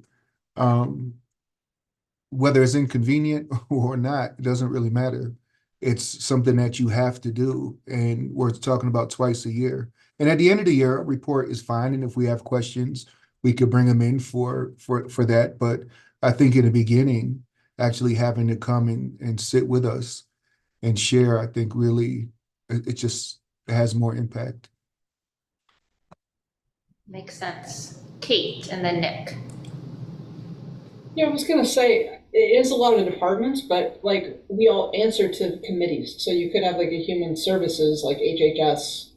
whether it's inconvenient or not, it doesn't really matter. It's something that you have to do. And we're talking about twice a year. And at the end of the year, a report is fine. And if we have questions, we could bring them in for that. But I think in the beginning, actually having to come and sit with us and share, I think really, it just has more impact. Makes sense. Kate and then Nick. Yeah, I was gonna say, it is a lot of departments, but like, we all answer to committees. So you could have like a human services, like HHS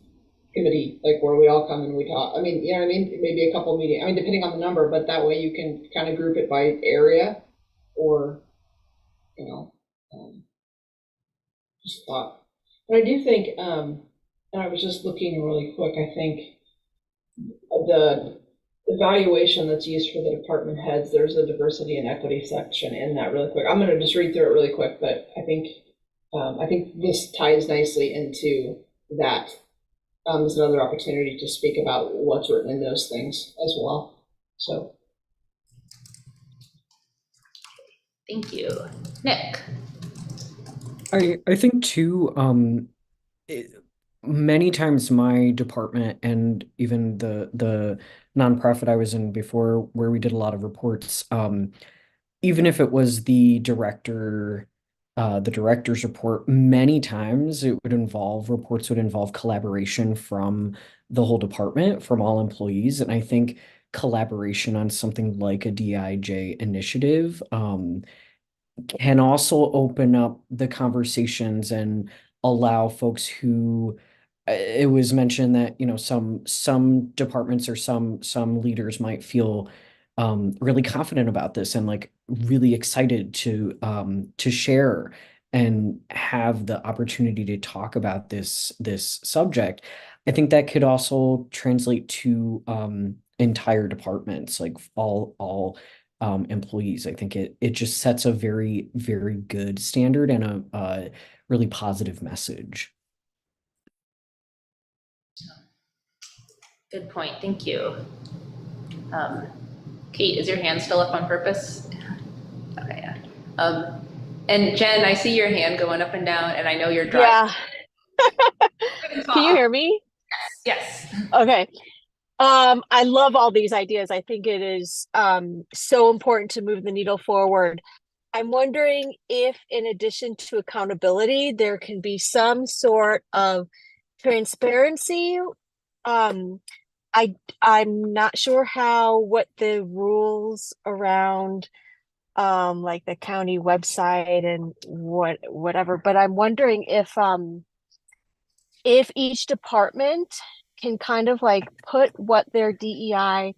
committee, like where we all come and we talk. I mean, you know what I mean? Maybe a couple meetings, I mean, depending on the number, but that way you can kind of group it by area or, you know, just thought. But I do think, and I was just looking really quick, I think the evaluation that's used for the department heads, there's a diversity and equity section in that really quick. I'm going to just read through it really quick, but I think this ties nicely into that. There's another opportunity to speak about what's written in those things as well. So. Thank you. Nick. I think too, many times my department and even the nonprofit I was in before, where we did a lot of reports, even if it was the director's report, many times reports would involve collaboration from the whole department, from all employees. And I think collaboration on something like a DIJ initiative can also open up the conversations and allow folks who it was mentioned that, you know, some departments or some leaders might feel really confident about this and like really excited to share and have the opportunity to talk about this subject. I think that could also translate to entire departments, like all employees. I think it just sets a very, very good standard and a really positive message. Good point. Thank you. Kate, is your hand still up on purpose? Okay, yeah. And Jen, I see your hand going up and down, and I know you're driving. Yeah. Can you hear me? Yes. Okay. I love all these ideas. I think it is so important to move the needle forward. I'm wondering if, in addition to accountability, there can be some sort of transparency. I'm not sure what the rules around like the county website and whatever, but I'm wondering if each department can kind of like put what their DEI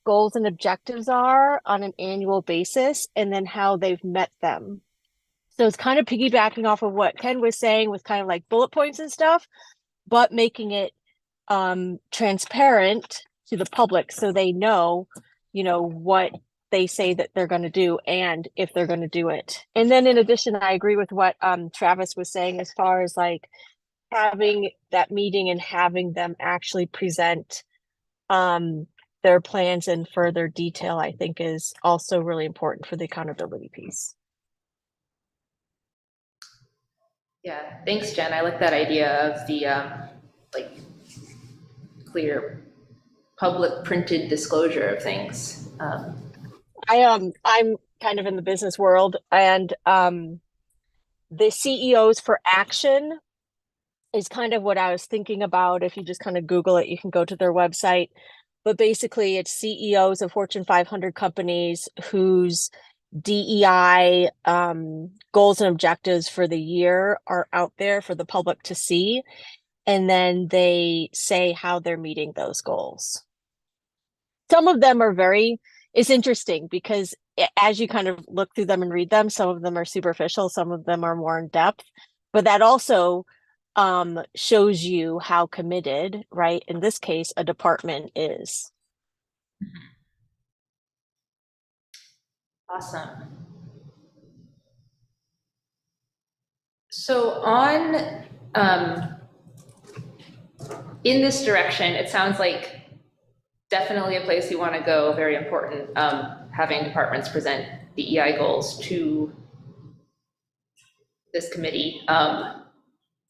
goals and objectives are on an annual basis and then how they've met them. So it's kind of piggybacking off of what Ken was saying with kind of like bullet points and stuff, but making it transparent to the public so they know, you know, what they say that they're going to do and if they're going to do it. And then in addition, I agree with what Travis was saying as far as like having that meeting and having them actually present their plans in further detail, I think is also really important for the accountability piece. Yeah, thanks, Jen. I like that idea of the like clear public printed disclosure of things. I'm kind of in the business world, and the CEOs for Action is kind of what I was thinking about. If you just kind of Google it, you can go to their website. But basically, it's CEOs of Fortune 500 companies whose DEI goals and objectives for the year are out there for the public to see. And then they say how they're meeting those goals. Some of them are it's interesting because as you kind of look through them and read them, some of them are superficial, some of them are more in depth, but that also shows you how committed, right, in this case, a department is. Awesome. So on, in this direction, it sounds like definitely a place you want to go, very important, having departments present DEI goals to this committee,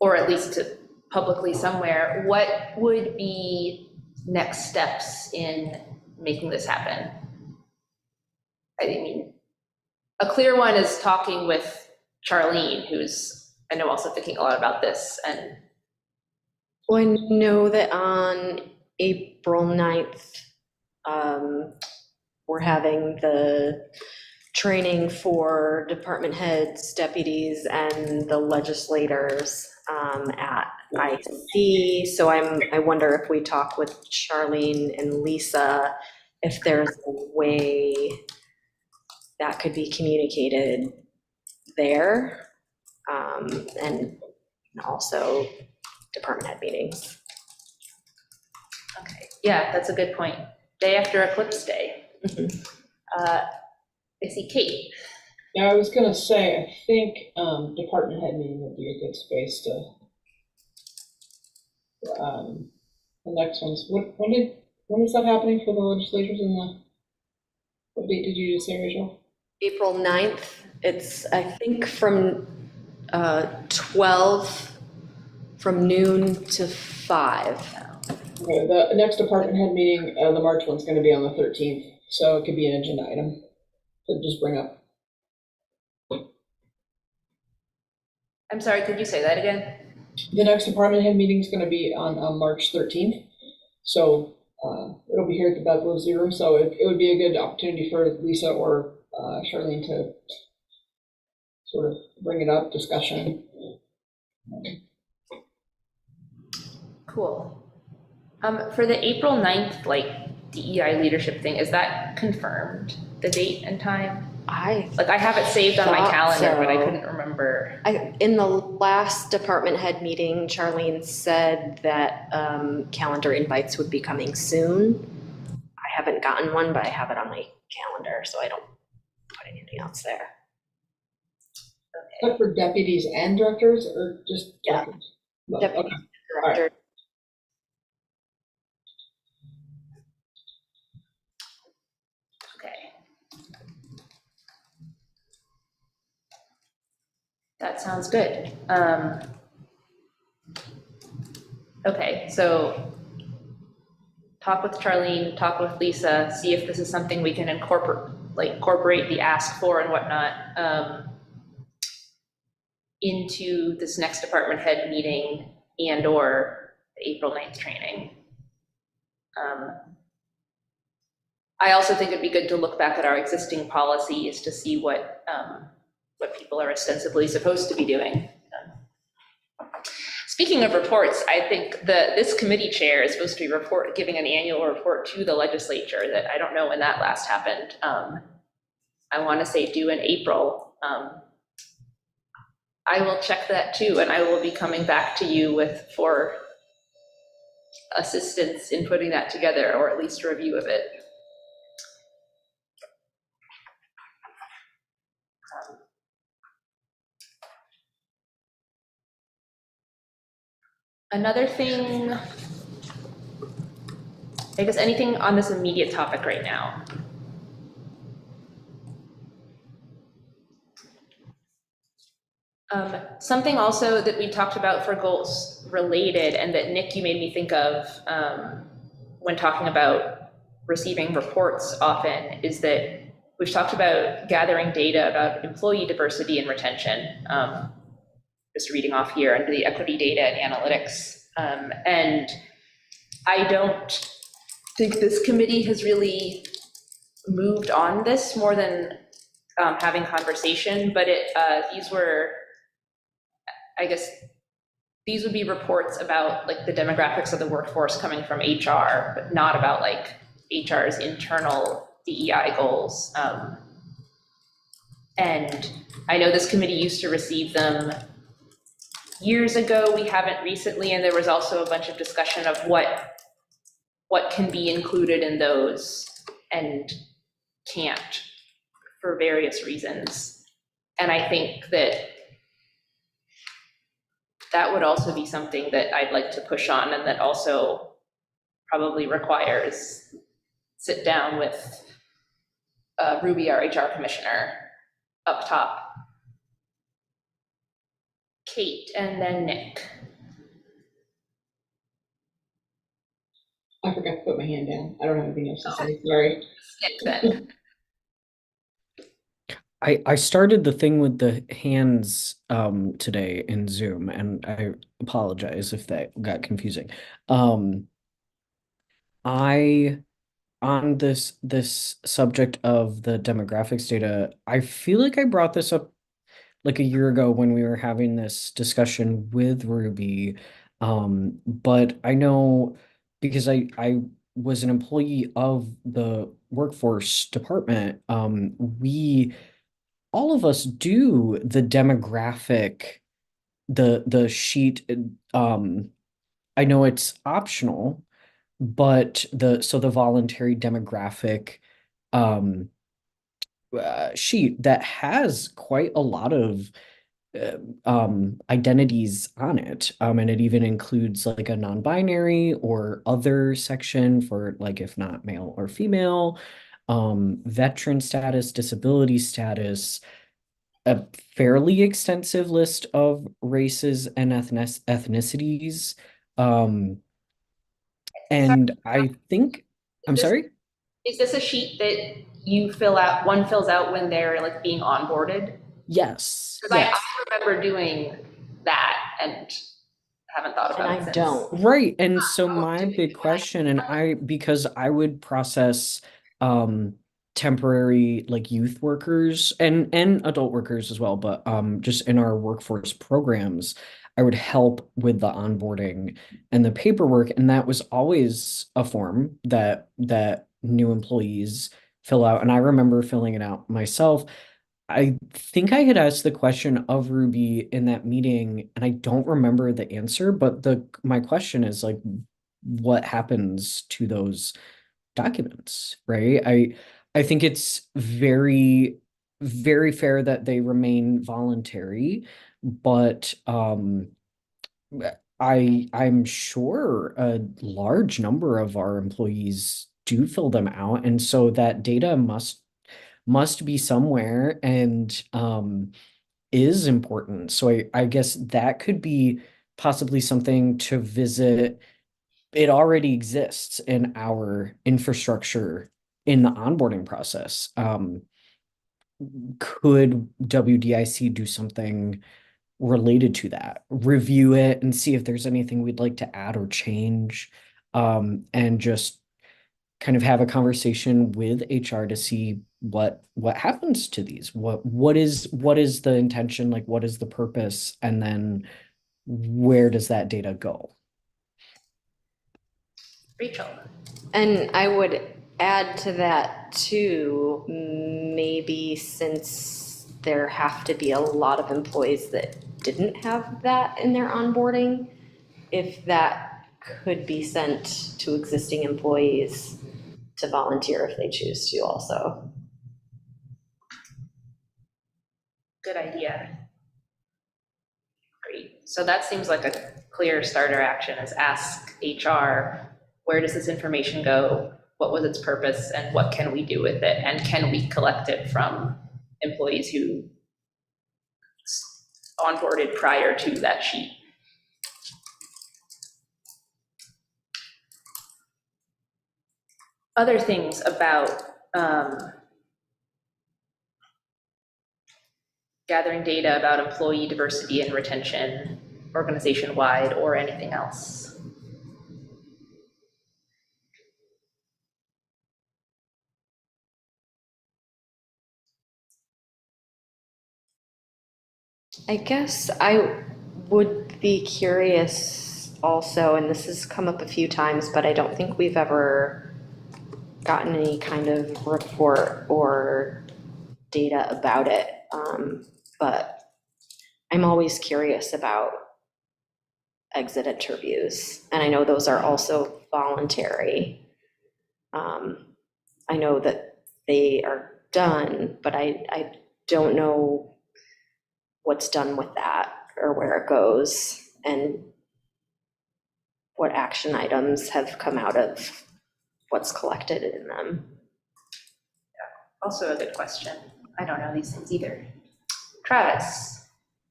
or at least to publicly somewhere. What would be next steps in making this happen? I mean, a clear one is talking with Charlene, who's, I know, also thinking a lot about this. And well, I know that on April 9th, we're having the training for department heads, deputies, and the legislators at IC. So I wonder if we talk with Charlene and Lisa, if there's a way that could be communicated there, and also department head meetings. okay, yeah, that's a good point. Day after Eclipse Day. Mm-hmm. I see Kate. Yeah, I was gonna say, I think department head meeting would be a good space to, the next one's, when is that happening for the legislatures in the, what date did you just say, Rachel? April 9th, it's, I think, from 12, from noon to 5. Okay, the next department head meeting, the March one's gonna be on the 13th, so it could be an agenda item to just bring up. I'm sorry, could you say that again? The next department head meeting is gonna be on March 13th, so it'll be here at the Bedlow Room, so it would be a good opportunity for Lisa or Charlene to sort of bring it up, discussion. Cool. For the April 9th, like, DEI leadership thing, is that confirmed, the date and time? I have it saved on my calendar, but I couldn't remember. In the last department head meeting, Charlene said that calendar invites would be coming soon. I haven't gotten one, but I have it on my calendar, so I don't put anything else there. Is that for deputies and directors, or just directors? Yeah. Deputies, okay. directors. Right. That sounds good. Okay, so talk with Charlene, talk with Lisa, see if this is something we can incorporate the ask for and whatnot into this next department head meeting and or the April 9th training. I also think it'd be good to look back at our existing policies to see what people are ostensibly supposed to be doing. Speaking of reports, I think this committee chair is supposed to be giving an annual report to the legislature. That I don't know when that last happened. I want to say due in April. I will check that too, and I will be coming back to you for assistance in putting that together, or at least a review of it. Another thing, I guess anything on this immediate topic right now? Something also that we talked about for goals related, and that Nick, you made me think of when talking about receiving reports often, is that we've talked about gathering data about employee diversity and retention. Just reading off here under the equity data and analytics. And I don't think this committee has really moved on this more than having conversation, but these were, I guess, these would be reports about like the demographics of the workforce coming from HR, but not about like HR's internal DEI goals. And I know this committee used to receive them years ago. We haven't recently, and there was also a bunch of discussion of what can be included in those and can't for various reasons. And I think that would also be something that I'd like to push on, and that also probably requires sit down with Ruby, our HR commissioner, up top. Kate, and then Nick. I forgot to put my hand down. I don't have anything else to say, sorry. Nick then. I started the thing with the hands today in Zoom, and I apologize if that got confusing. I on this subject of the demographics data, I feel like I brought this up like a year ago when we were having this discussion with Ruby. But I know because I was an employee of the workforce department, we all of us do the demographic, the sheet. I know it's optional, but the voluntary demographic um sheet that has quite a lot of identities on it, and it even includes like a non-binary or other section for like if not male or female, veteran status, disability status, a fairly extensive list of races and ethnicities. And I think, I'm sorry? Is this a sheet that you fill out, one fills out when they're like being onboarded? Yes. Because Yes. I remember doing that and haven't thought about it And I since. don't. Right. And so my big question, because I would process temporary like youth workers and adult workers as well, but just in our workforce programs, I would help with the onboarding and the paperwork, and that was always a form that new employees fill out. And I remember filling it out myself. I think I had asked the question of Ruby in that meeting, and I don't remember the answer, but my question is like, what happens to those documents, right? I think it's very, very fair that they remain voluntary, but I'm sure a large number of our employees do fill them out, and so that data must be somewhere and is important. So I guess that could be possibly something to visit. It already exists in our infrastructure in the onboarding process. Could WDIC do something related to that? Review it and see if there's anything we'd like to add or change, and just kind of have a conversation with HR to see what happens to these. What is the intention, like what is the purpose, and then where does that data go? Rachel. And I would add to that too, maybe since there have to be a lot of employees that didn't have that in their onboarding, if that could be sent to existing employees to volunteer if they choose to also. Good idea. Great. So that seems like a clear starter action, is ask HR, where does this information go? What was its purpose and what can we do with it? And can we collect it from employees who onboarded prior to that sheet? Other things about gathering data about employee diversity and retention, organization-wide, or anything else? I guess I would be curious also, and this has come up a few times, but I don't think we've ever gotten any kind of report or data about it. But I'm always curious about exit interviews, and I know those are also voluntary. I know that they are done, but I don't know what's done with that or where it goes and what action items have come out of what's collected in them. Also a good question. I don't know these things either. Travis?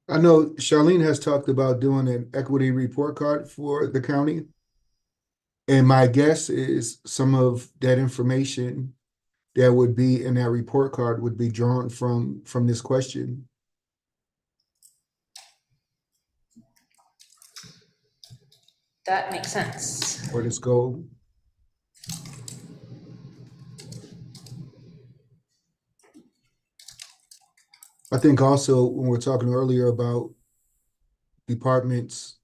I know Charlene has talked about doing an equity report card for the county. And my guess is some of that information that would be in that report card would be drawn from this question. That makes sense. Or this goal. I think also when we're talking earlier about departments,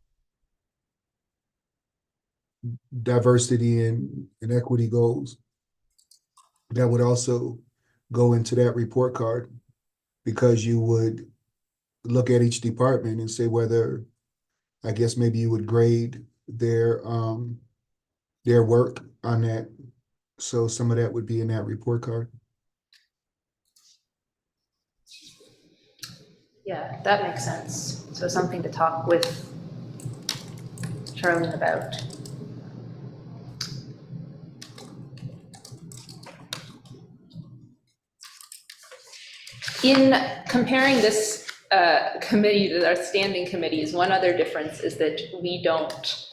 diversity and equity goals, that would also go into that report card, because you would look at each department and say whether, I guess maybe you would grade their work on that. So some of that would be in that report card. Yeah, that makes sense. So something to talk with Charlene about. In comparing this committee to our standing committees, one other difference is that we don't,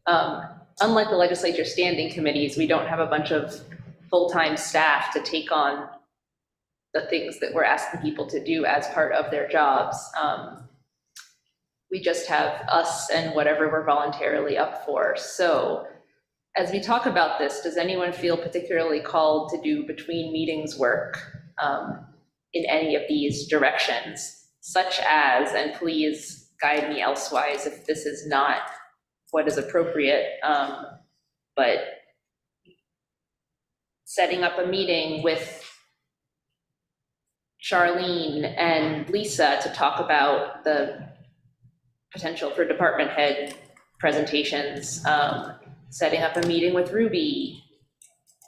unlike the legislature standing committees, we don't have a bunch of full-time staff to take on the things that we're asking people to do as part of their jobs. We just have us and whatever we're voluntarily up for. So as we talk about this, does anyone feel particularly called to do between meetings work in any of these directions, such as, and please guide me elsewise if this is not what is appropriate, but setting up a meeting with Charlene and Lisa to talk about the potential for department head presentations, setting up a meeting with Ruby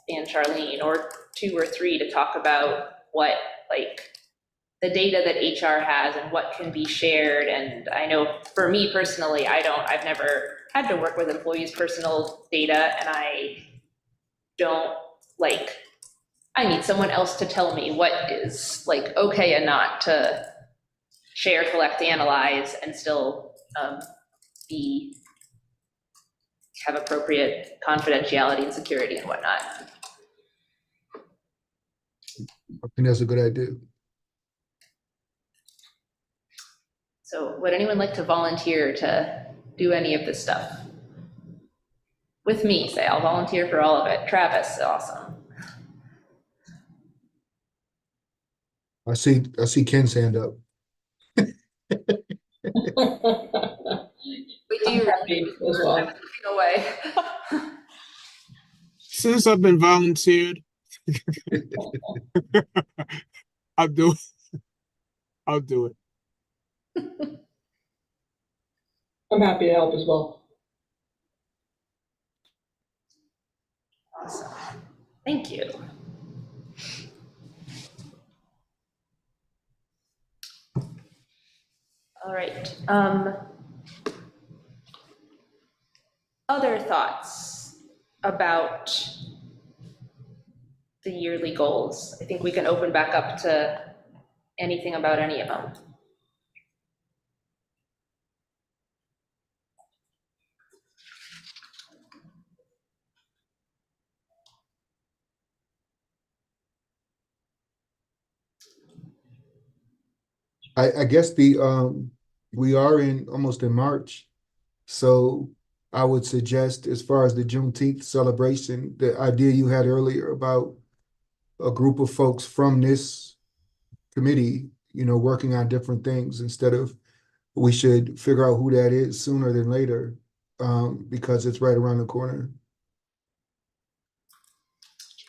and Charlene, or 2 or 3, to talk about what, like, the data that HR has and what can be shared. And I know for me personally, I've never had to work with employees' personal data, and I don't, like, I need someone else to tell me what is, like, okay and not to share, collect, analyze, and still have appropriate confidentiality and security and whatnot. I think that's a good idea. So would anyone like to volunteer to do any of this stuff? With me, say, I'll volunteer for all of it. Travis, awesome. I see Ken's hand up. We do as well. away. Since I've been volunteered, I'll do it. I'll do it. I'm happy to help as well. Awesome. Thank you. All right. Other thoughts about the yearly goals? I think we can open back up to anything about any of them. I guess we are almost in March, so I would suggest, as far as the Juneteenth celebration, the idea you had earlier about a group of folks from this committee, working on different things instead of we should figure out who that is sooner than later, because it's right around the corner.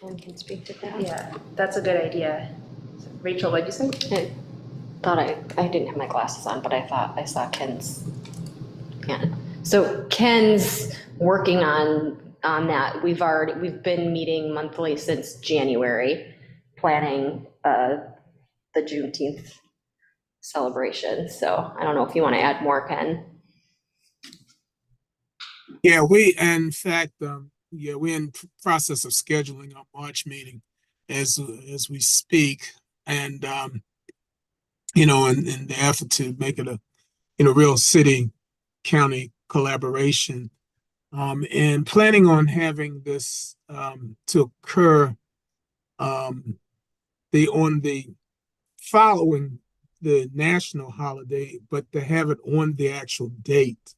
Ken can speak to that. Yeah, that's a good idea. Rachel, what'd you say? I thought I didn't have my glasses on, but I thought I saw Ken's hand. So Ken's working on that. We've been meeting monthly since January, planning the Juneteenth celebration. So I don't know if you want to add more, Ken. Yeah, in fact, we're in process of scheduling our March meeting as we speak, and in the effort to make it a real city county collaboration, and planning on having this to occur on the following the national holiday, but to have it on the actual date,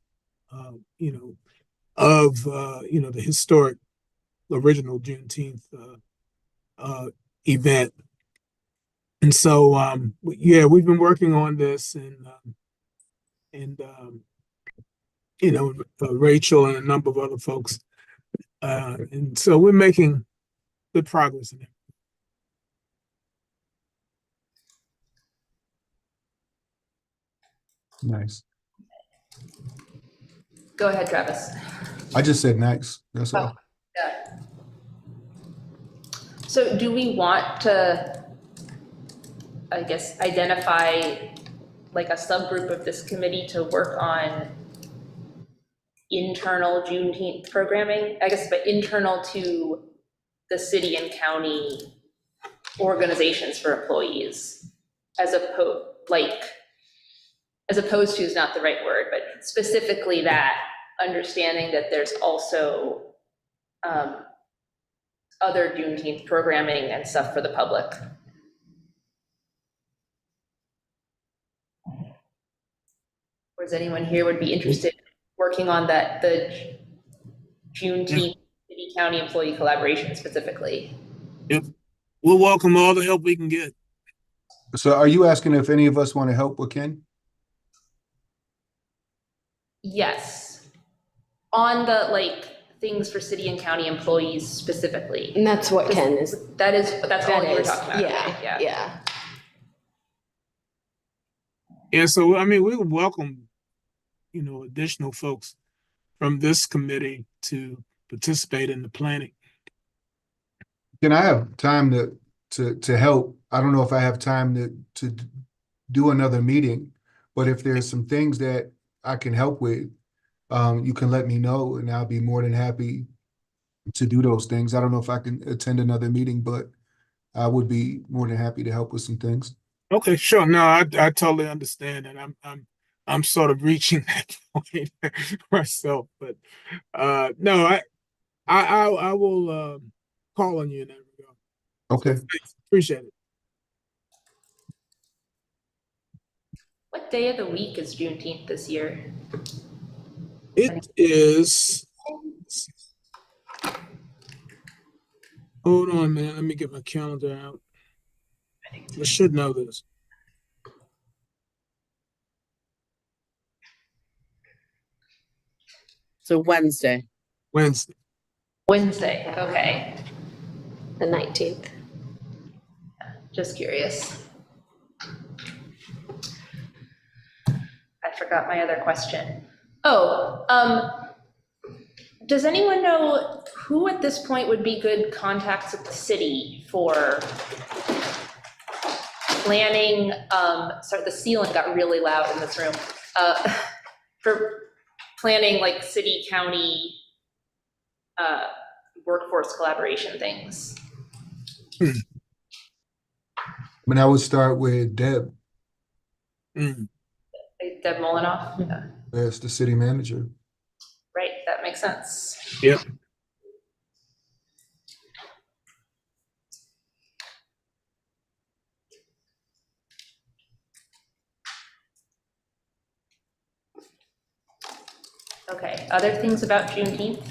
of the historic original Juneteenth event. And so we've been working on this, and Rachel and a number of other folks, and so we're making good progress in it. Nice. Go ahead, Travis. I just said nice. That's all. Yeah. So do we want to, I guess, identify like a subgroup of this committee to work on internal Juneteenth programming, I guess, but internal to the city and county organizations for employees, as opposed to is not the right word, but specifically that, understanding that there's also other Juneteenth programming and stuff for the public. Or is anyone here would be interested in working on that, the Juneteenth city county employee collaboration specifically? Yep, we'll welcome all the help we can get. So are you asking if any of us want to help with Ken? Yes. On the things for city and county employees specifically. And that's what Ken is. That's all you were talking about. Yeah. Yeah, so I mean, we would welcome, additional folks from this committee to participate in the planning. Can I have time to help? I don't know if I have time to do another meeting, but if there's some things that I can help with, you can let me know, and I'll be more than happy to do those things. I don't know if I can attend another meeting, but I would be more than happy to help with some things. Okay, sure. No, I totally understand, and I'm sort of reaching that point myself. But no, I will call on you in that regard. Okay. So, thanks. Appreciate it. What day of the week is Juneteenth this year? It is. Hold on, man. Let me get my calendar out. I should know this. So Wednesday. Wednesday. Okay. The 19th. Just curious. I forgot my other question. Does anyone know who at this point would be good contacts at the city for planning? Sorry, the ceiling got really loud in this room. For planning city, county, workforce collaboration things. I mean, I would start with Deb. Mm. Deb Molinoff? Yeah. As the city manager. Right, that makes sense. Yep. Okay, other things about Juneteenth?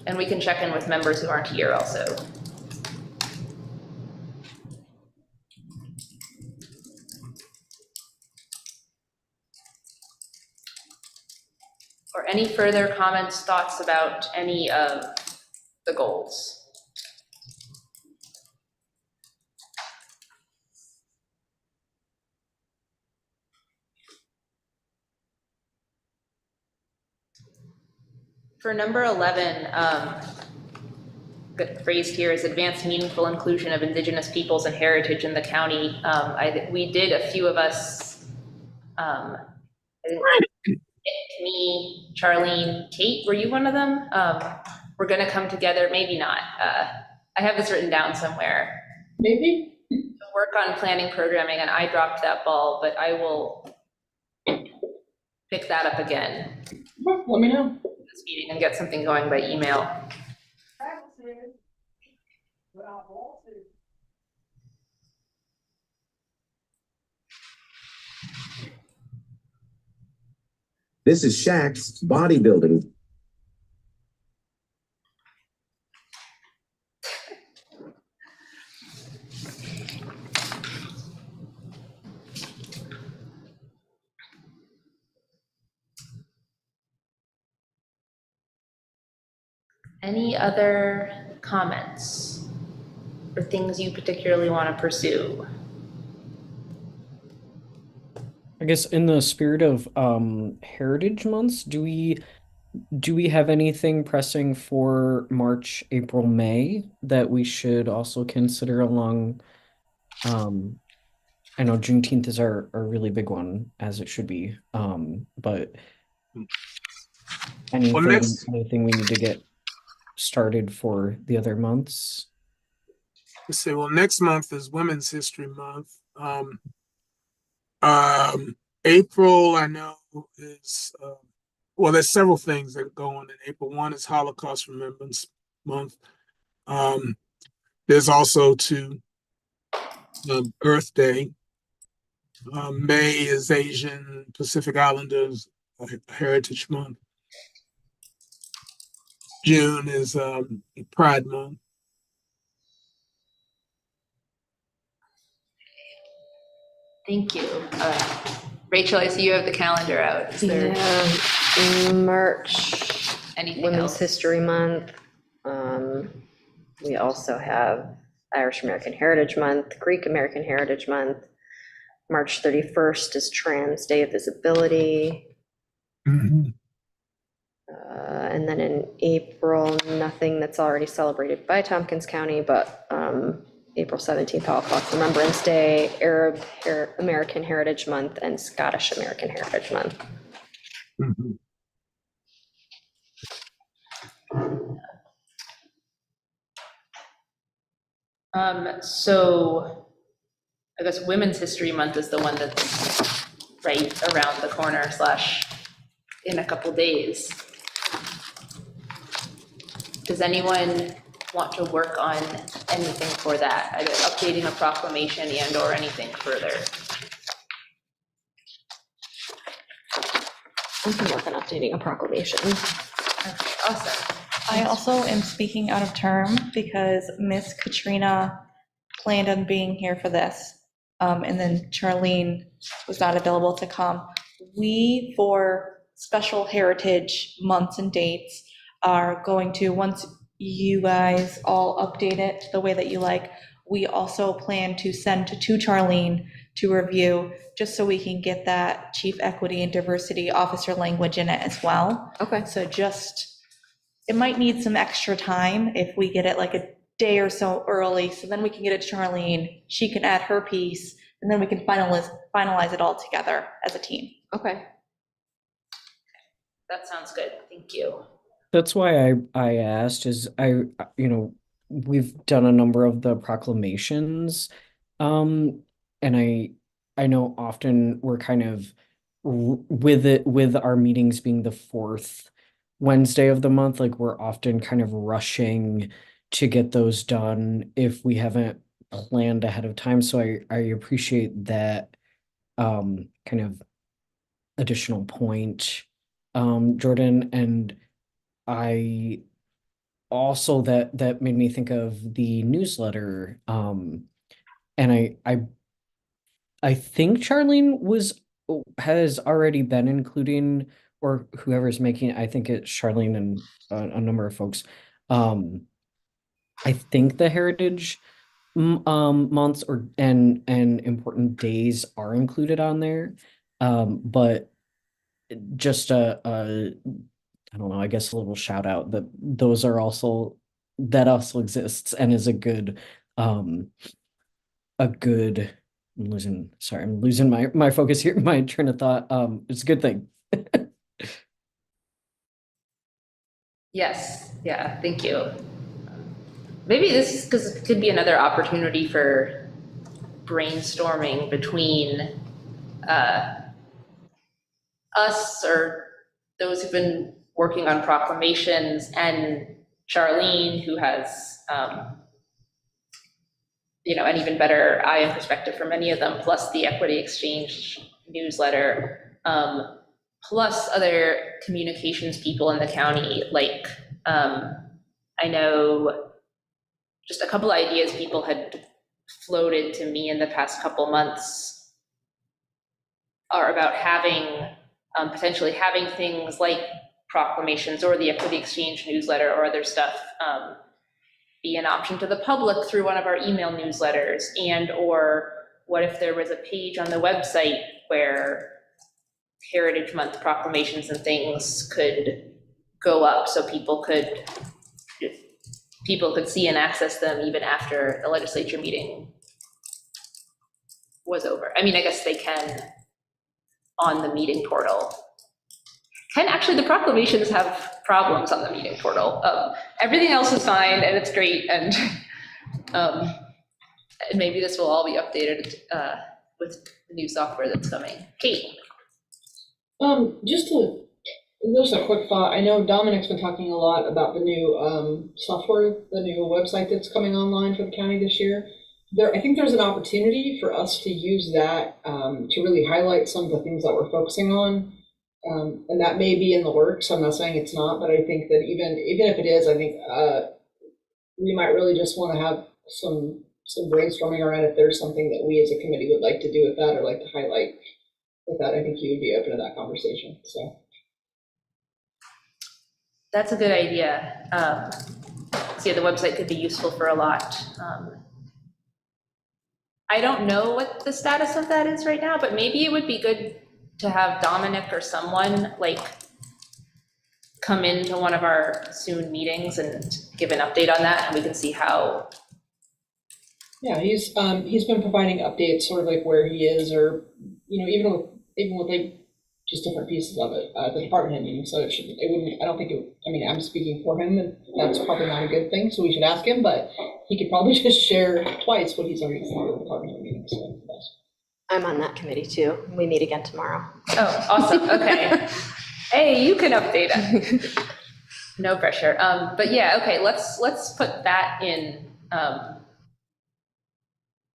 And we can check in with members who aren't here also. any further comments, thoughts about any of the goals? For number 11, good phrased here is advance meaningful inclusion of Indigenous peoples and heritage in the county. We did, a few of us, I think me, Charlene, Kate, were you one of them? We're gonna come together, maybe not. I have this written down somewhere. Maybe? Work on planning programming, and I dropped that ball, but I will pick that up again Let me know. this meeting and get something going by email. This is Shaq's bodybuilding. Any other comments or things you particularly want to pursue? I guess in the spirit of Heritage Months, do we have anything pressing for March, April, May that we should also consider along? I know Juneteenth is our really big one, as it should be. But anything we need to get started for the other months? Let's see, well, next month is Women's History Month. April, I know, is, well, there's several things that go on in April. One is Holocaust Remembrance Month. There's also Earth Day. May is Asian Pacific Islanders Heritage Month. June is Pride Month. Thank you. Rachel, I see you have the calendar out. Is there March, anything Women's else? History Month. We also have Irish American Heritage Month, Greek American Heritage Month. March 31st is Trans Day of Visibility. Mm-hmm. And then in April, nothing that's already celebrated by Tompkins County, but April 17th, Holocaust Remembrance Day, Arab American Heritage Month, and Scottish American Heritage Month. Mm-hmm. So I guess Women's History Month is the one that's right around the corner / in a couple days. Does anyone want to work on anything for that, either updating a proclamation and or anything further? I can work on updating a proclamation. Okay, awesome. I also am speaking out of term because Miss Katrina planned on being here for this. And then Charlene was not available to come. We, for special heritage months and dates, are going to, once you guys all update it the way that you like, we also plan to send to Charlene to review, just so we can get that Chief Equity and Diversity Officer language in it as well. Okay. So just, it might need some extra time if we get it like a day or so early, so then we can get it to Charlene, she can add her piece, and then we can finalize it all together as a team. Okay. That sounds good, thank you. That's why I asked, is we've done a number of the proclamations, and I know often we're kind of with our meetings being the fourth Wednesday of the month, like we're often kind of rushing to get those done if we haven't planned ahead of time. So I appreciate that kind of additional point, Jordan. And I also that made me think of the newsletter. And I think Charlene has already been including or whoever's making it, I think it's Charlene and a number of folks. I think the heritage months and important days are included on there. But just I don't know, I guess a little shout out that those are also, that also exists and is a good I'm losing my focus here, my train of thought. It's a good thing. Yes, yeah, thank you. Maybe this could be another opportunity for brainstorming between us or those who've been working on proclamations and Charlene, who has an even better eye and perspective for many of them, plus the Equity Exchange newsletter, plus other communications people in the county. Like, I know just a couple ideas people had floated to me in the past couple months are about having, potentially having things like proclamations or the Equity Exchange newsletter or other stuff be an option to the public through one of our email newsletters. And or what if there was a page on the website where Heritage Month proclamations and things could go up so people could see and access them even after the legislature meeting was over. I mean, I guess they can on the meeting portal. Actually, the proclamations have problems on the meeting portal. Everything else is fine and it's great, and maybe this will all be updated with the new software that's coming. Kate. Just a quick thought. I know Dominic's been talking a lot about the new software, the new website that's coming online for the county this year. I think there's an opportunity for us to use that to really highlight some of the things that we're focusing on. And that may be in the works. I'm not saying it's not, but I think that even if it is, I think we might really just want to have some brainstorming around if there's something that we as a committee would like to do with that or like to highlight with that. I think you would be open to that conversation. So that's a good idea. So yeah, the website could be useful for a lot. I don't know what the status of that is right now, but maybe it would be good to have Dominic or someone like come into one of our soon meetings and give an update on that, and we can see how. Yeah, he's been providing updates, sort of like where he is, or even with like just different pieces of it, the department head meeting. So I'm speaking for him, and that's probably not a good thing. So we should ask him, but he could probably just share twice what he's already said at the department head meeting. So I'm on that committee too. We meet again tomorrow. Oh, awesome. Okay. Hey, you can update us. No pressure. But yeah, okay, let's put that in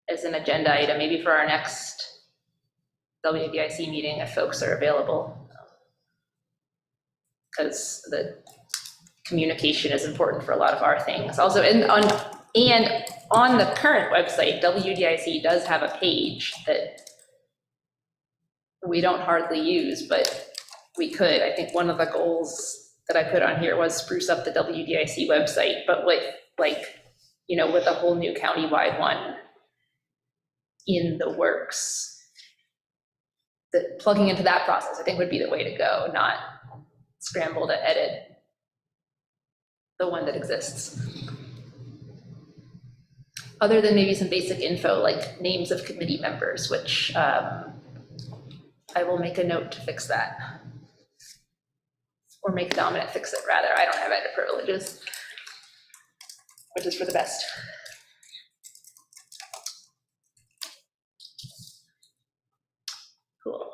as an agenda item, maybe for our next WDIC meeting if folks are available. Because the communication is important for a lot of our things. Also, on the current website, WDIC does have a page that we don't hardly use, but we could. I think one of the goals that I put on here was spruce up the WDIC website, but with a whole new countywide one in the works. Plugging into that process, I think, would be the way to go, not scramble to edit the one that exists. Other than maybe some basic info like names of committee members, which I will make a note to fix that. Or make Dominic fix it, rather. I don't have edit privileges, which is for the best. Cool.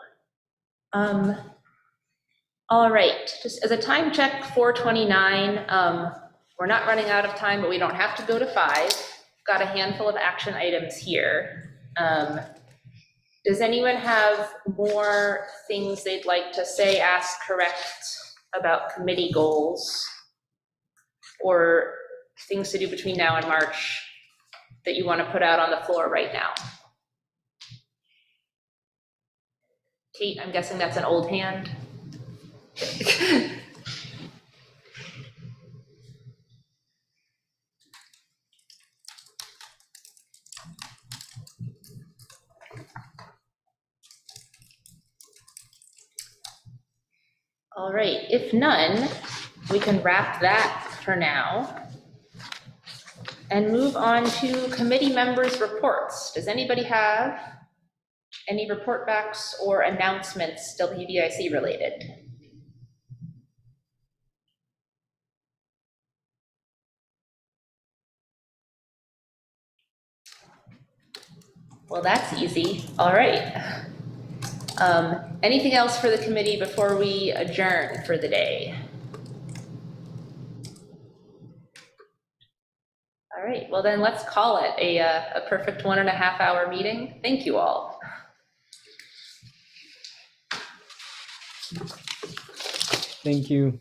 All right, just as a time check, 4:29. We're not running out of time, but we don't have to go to 5. Got a handful of action items here. Does anyone have more things they'd like to say, ask, correct about committee goals, or things to do between now and March that you want to put out on the floor right now? Kate, I'm guessing that's an old hand. All right, if none, we can wrap that for now and move on to committee members' reports. Does anybody have any report backs or announcements WDIC related? Well, that's easy. All right. Anything else for the committee before we adjourn for the day? All right, well then let's call it a perfect 1.5 hour meeting. Thank you all. Thank you.